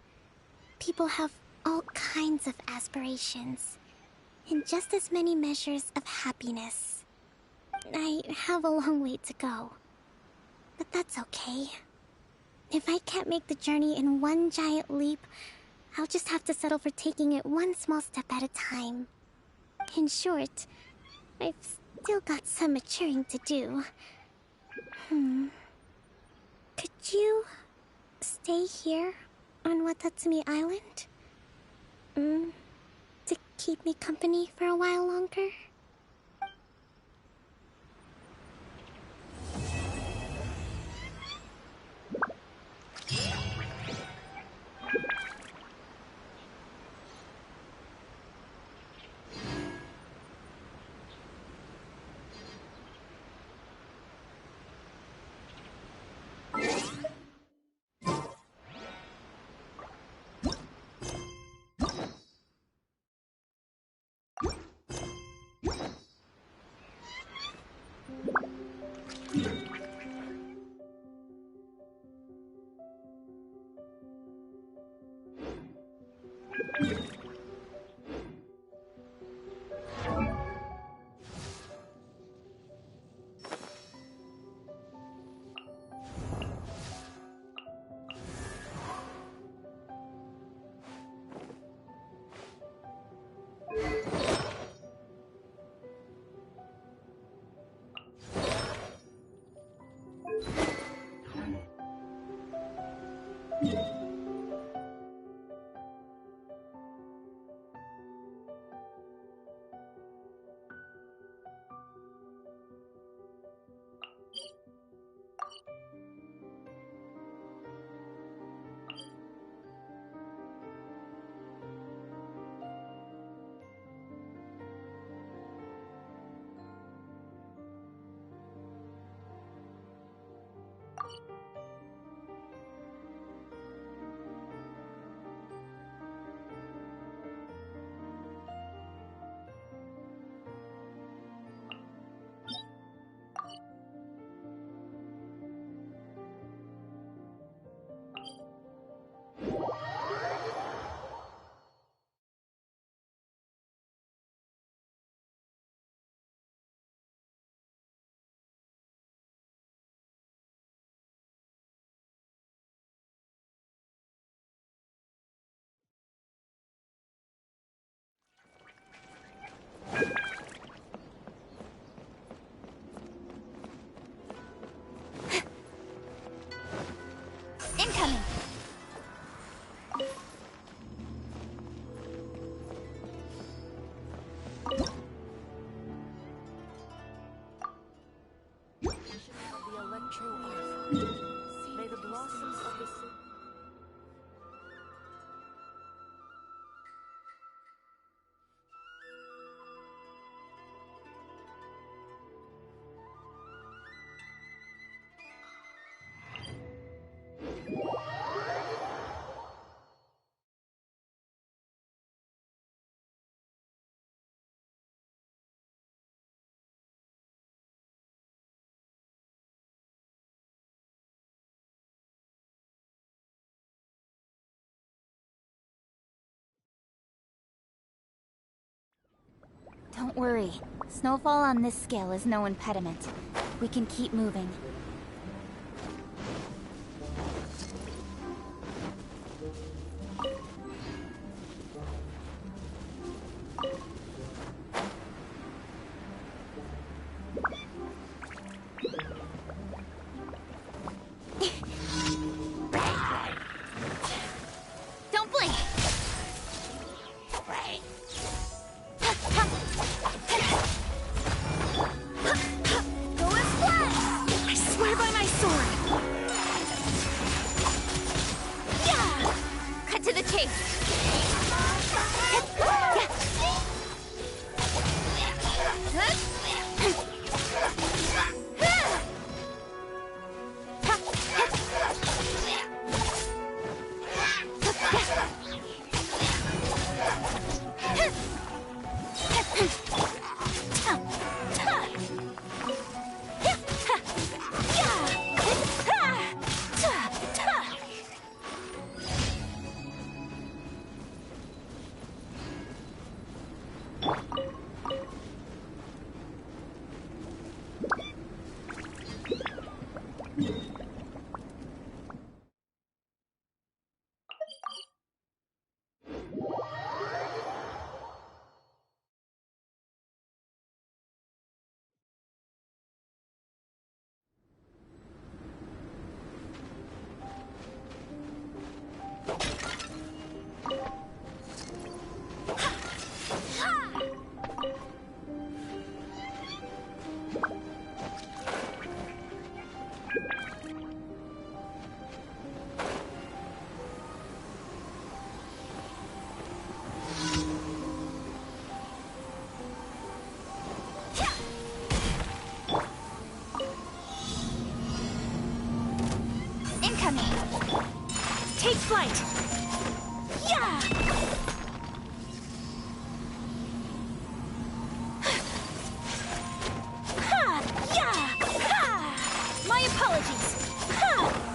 People have all kinds of aspirations, and just as many measures of happiness. I have a long way to go, but that's okay. If I can't make the journey in one giant leap, I'll just have to settle for taking it one small step at a time. In short, I've still got some maturing to do. Could you stay here on Watatsumi Island? To keep me company for a while longer? Incoming! May the blossoms of the sea. Don't worry. Snowfall on this scale is no impediment. We can keep moving. Don't blink! Go and splash! chase! Take flight! Yeah! Ha! Yeah! Ha! My apologies! Ha!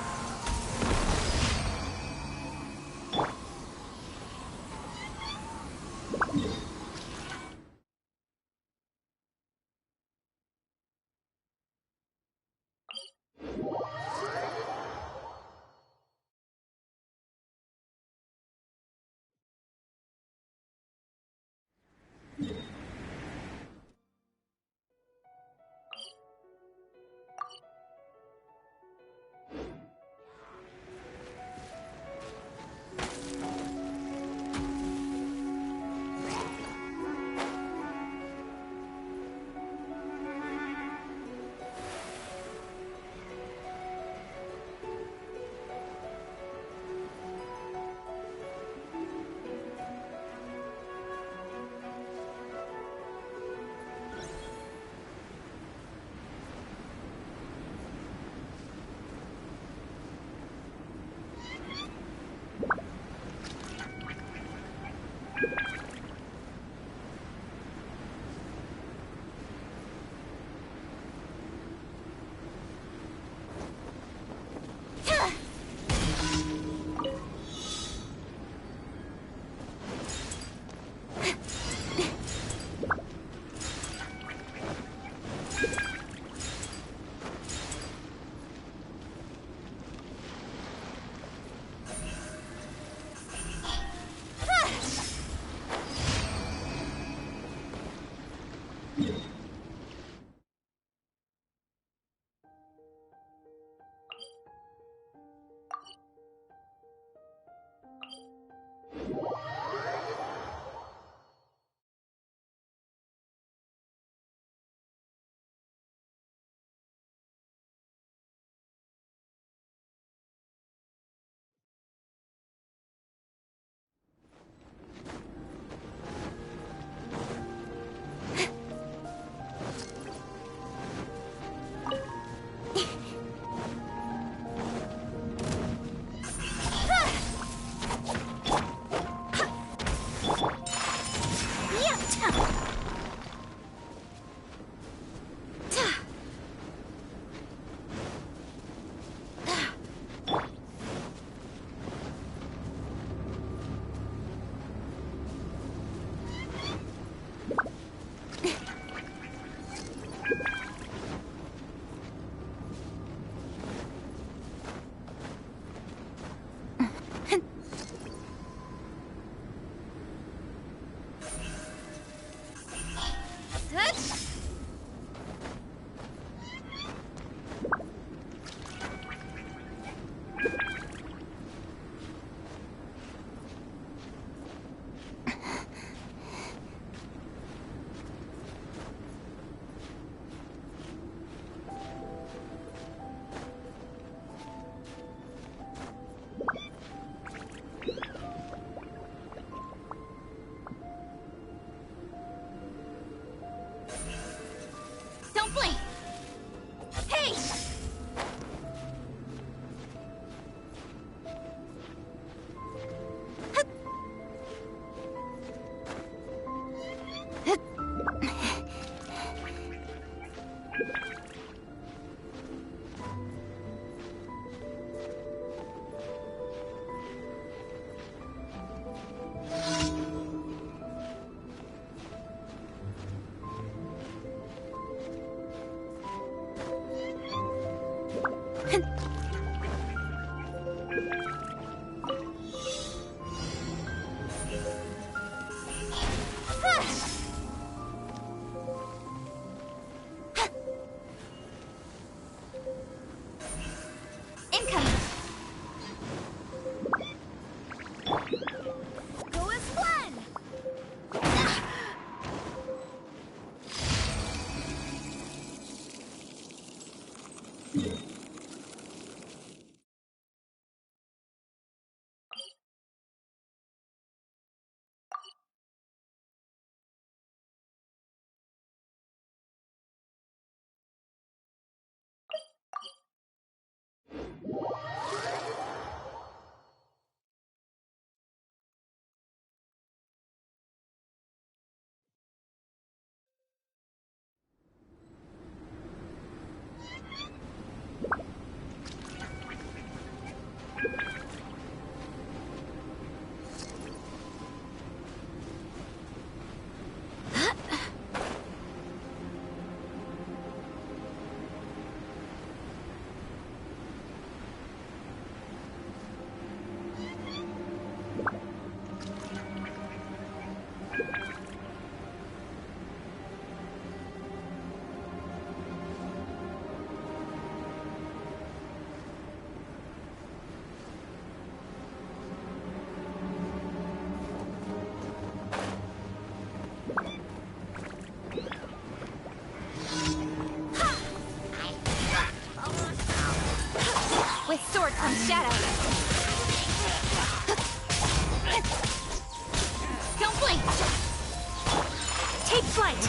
flight!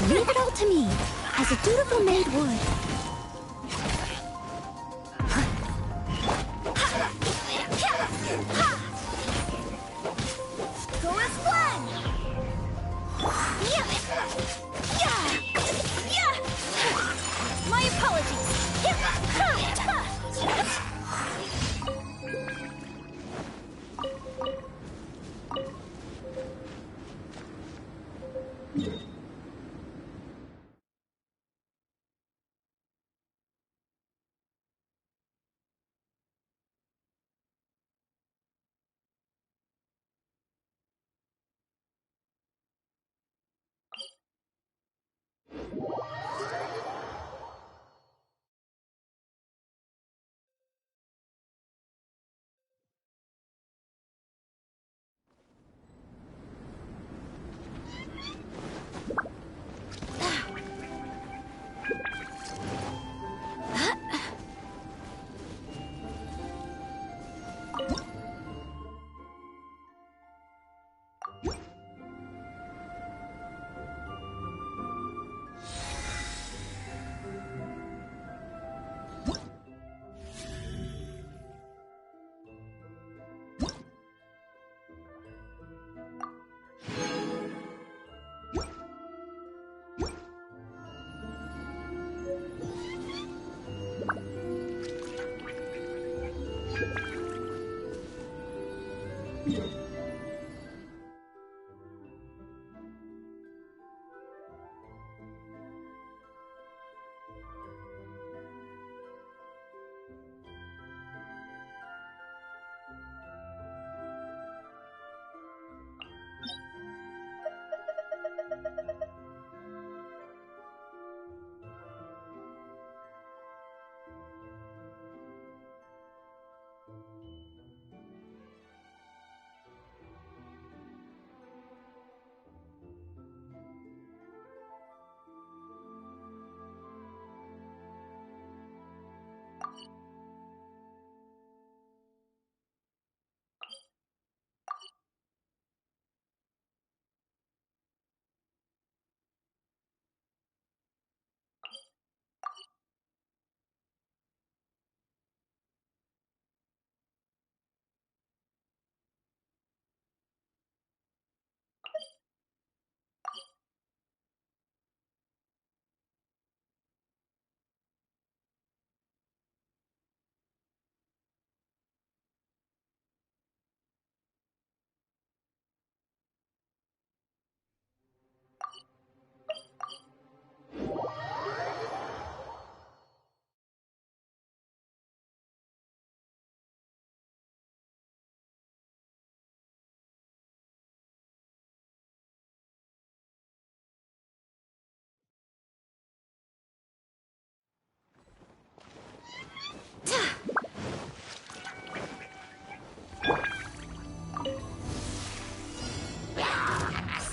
Leave it all to me, as a dutiful maid would. Go as planned! My apologies!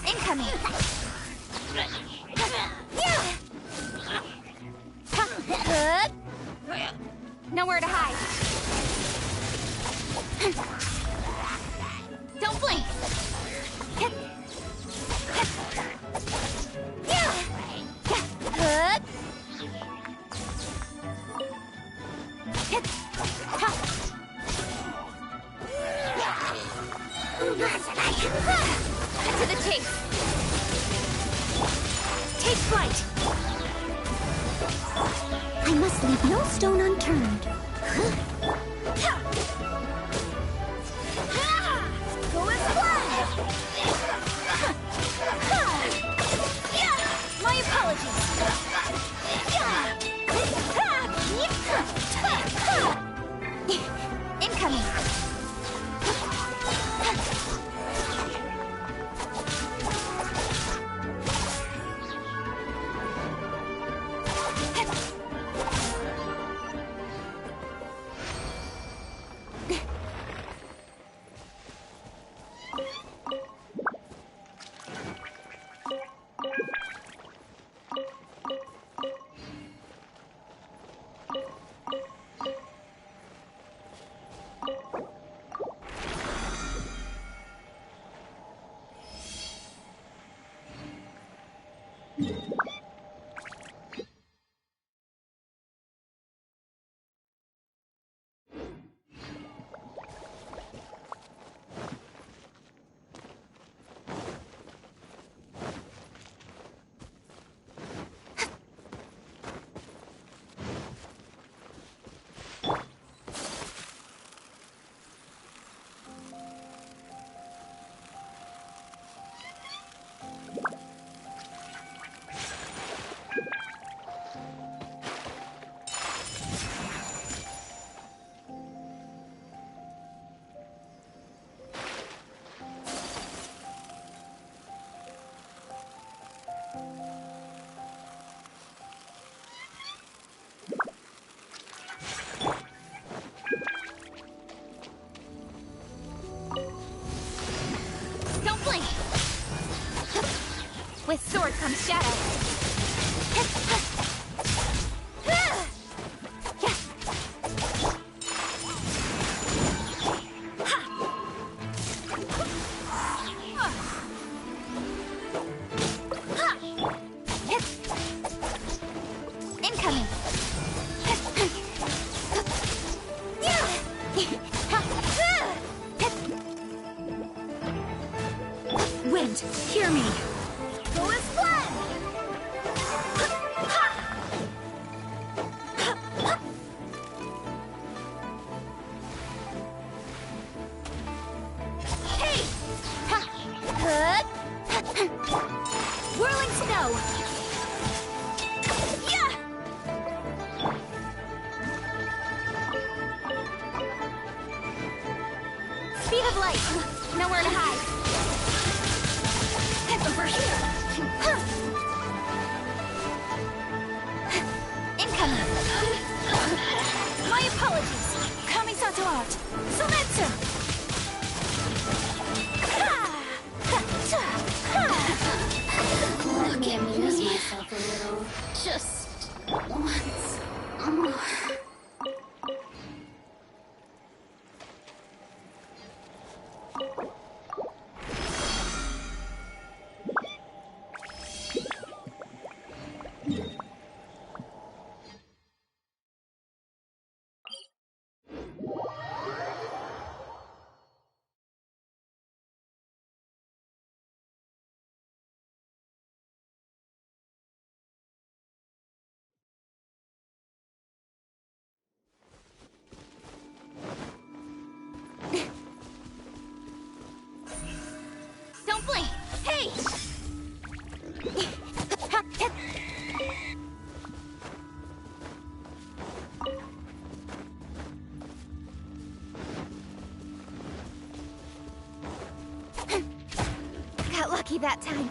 Incoming! Nowhere to hide. Don't blink! To the chase! Take flight! I must leave no stone unturned. Go as planned! My apologies! Incoming! shadow. Incoming. Wind, hear me. Go as planned. Hey! Whirling snow. Yeah! Speed of light. Nowhere to hide. Over here. Incoming. My apologies. Kamisato out. Sometsu. Look at me lose myself a little. Just once more. Don't blink. Hey! Got lucky that time.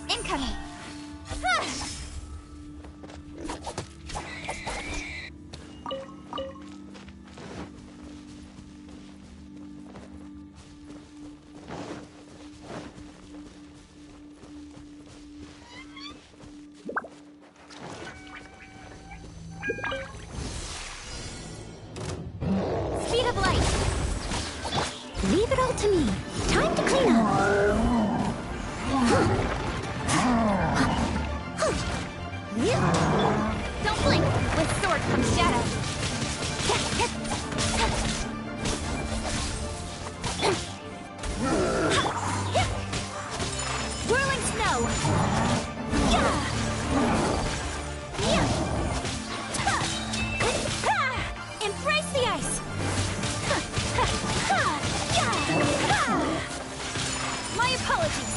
Incoming. Speed of light. Leave it all to me. Time to clean up. Don't blink. With sword comes shadow. Whirling snow. Embrace the ice. My apologies.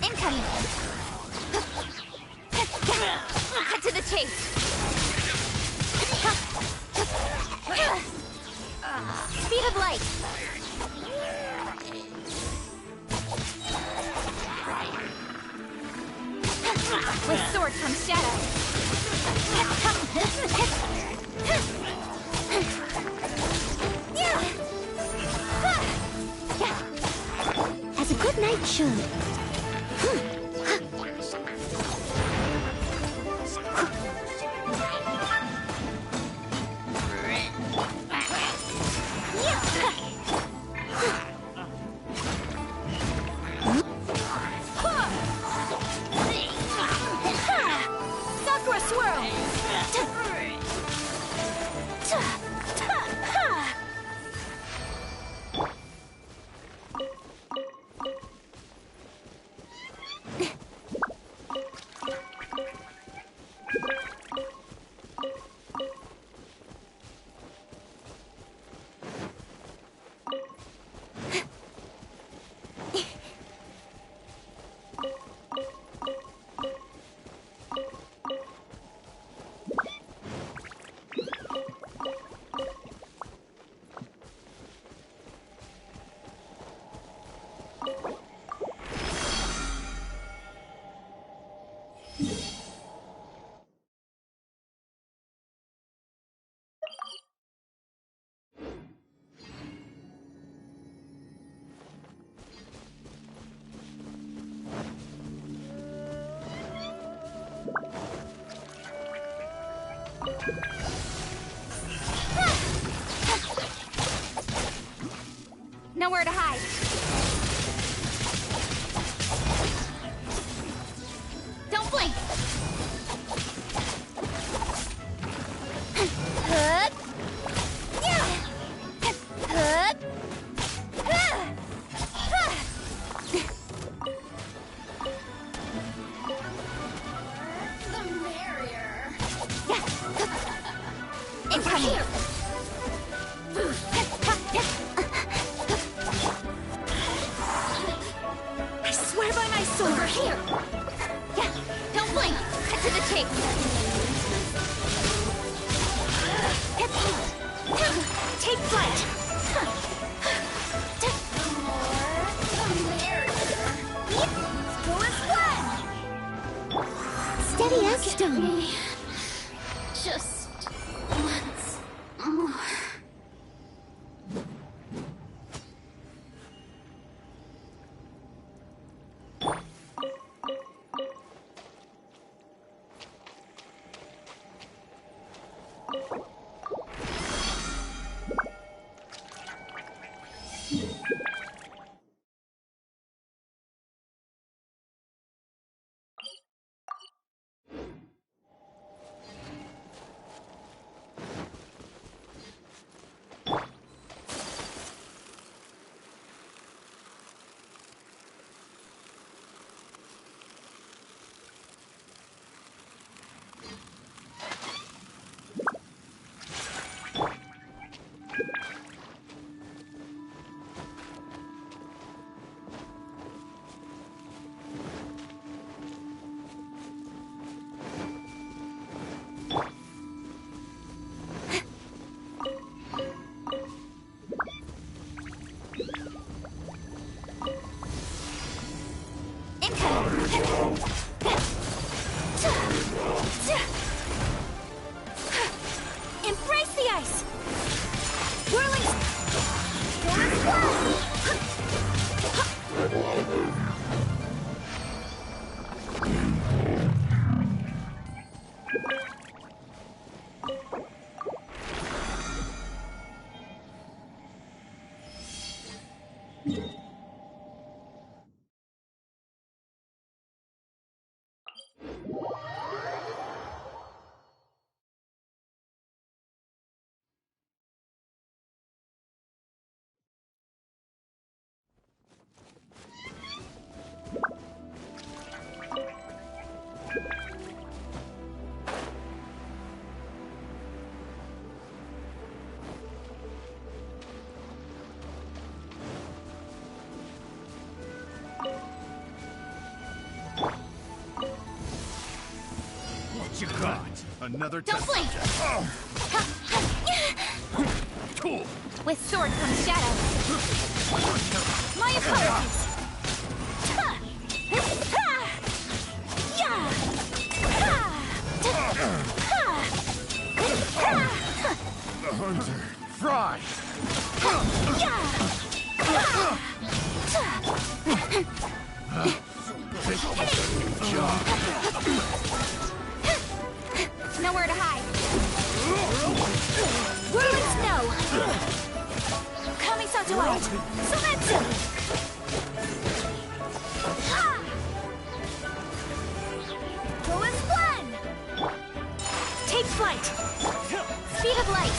Incoming. Cut to the chase. Speed of light. With sword comes shadow. As a good knight should. Sakura swirl. Nowhere to hide. Don't blink. Hook. Yeah. Hook. The merrier. Yeah. Incoming. I swear by my sword. Over here. Yeah. Don't blink. Cut to the chase. Take flight. Steady as stone. Just once more. Embrace the ice! Whirling! What you got? Another Don't blink! Cool. With sword comes shadow. My apologies. The hunter. Fry. Nowhere to hide. Whirling snow. Kamisato out. Sometsu. Go as one. Take flight. Speed of light.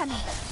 Incoming!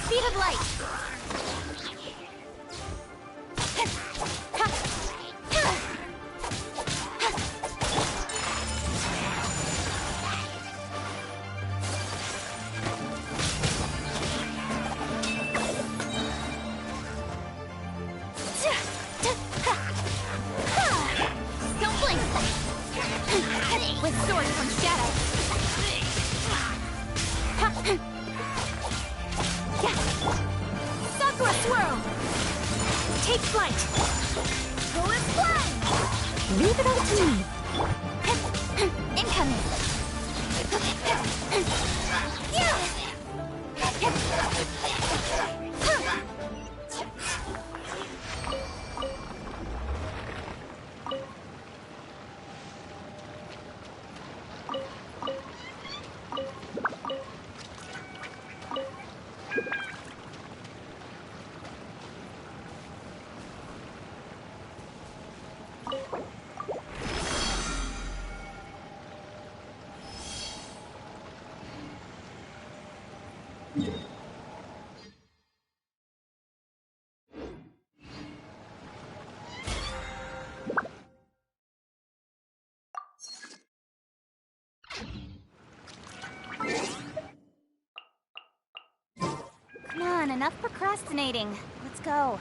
Speed of light! Don't blink! With sword from shadow! Sakura swirl! Take flight! Go and fly! Leave it up to me! Incoming! Come on, enough procrastinating. Let's go.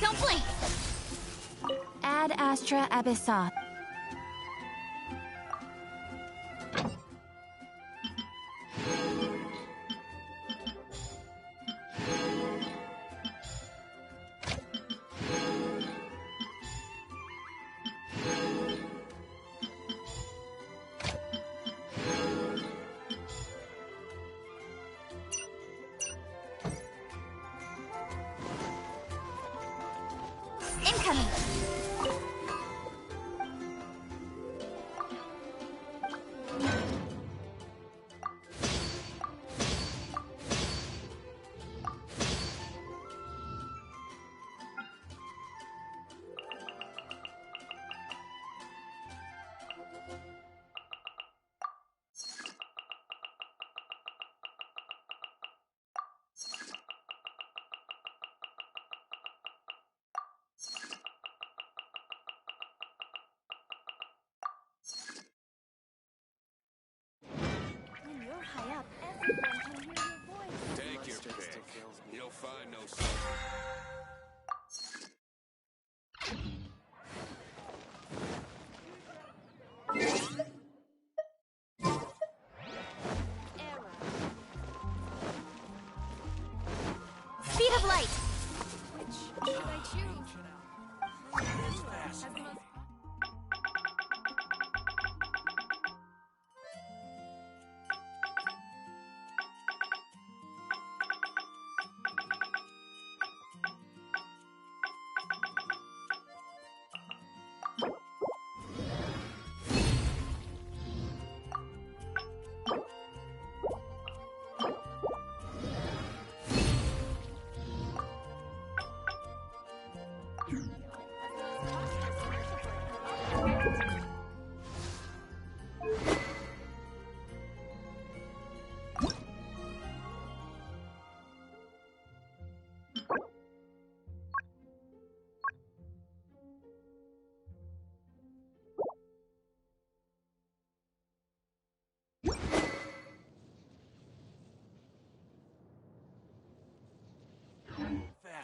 Don't blink! Ad Astra Abyssal. Incoming!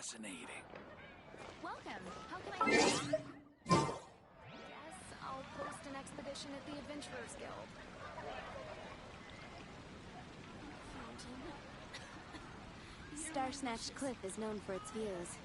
fascinating. Welcome. How can I help you? Guess I'll post an expedition at the Adventurers Guild. Star-Snatched Cliff is known for its views.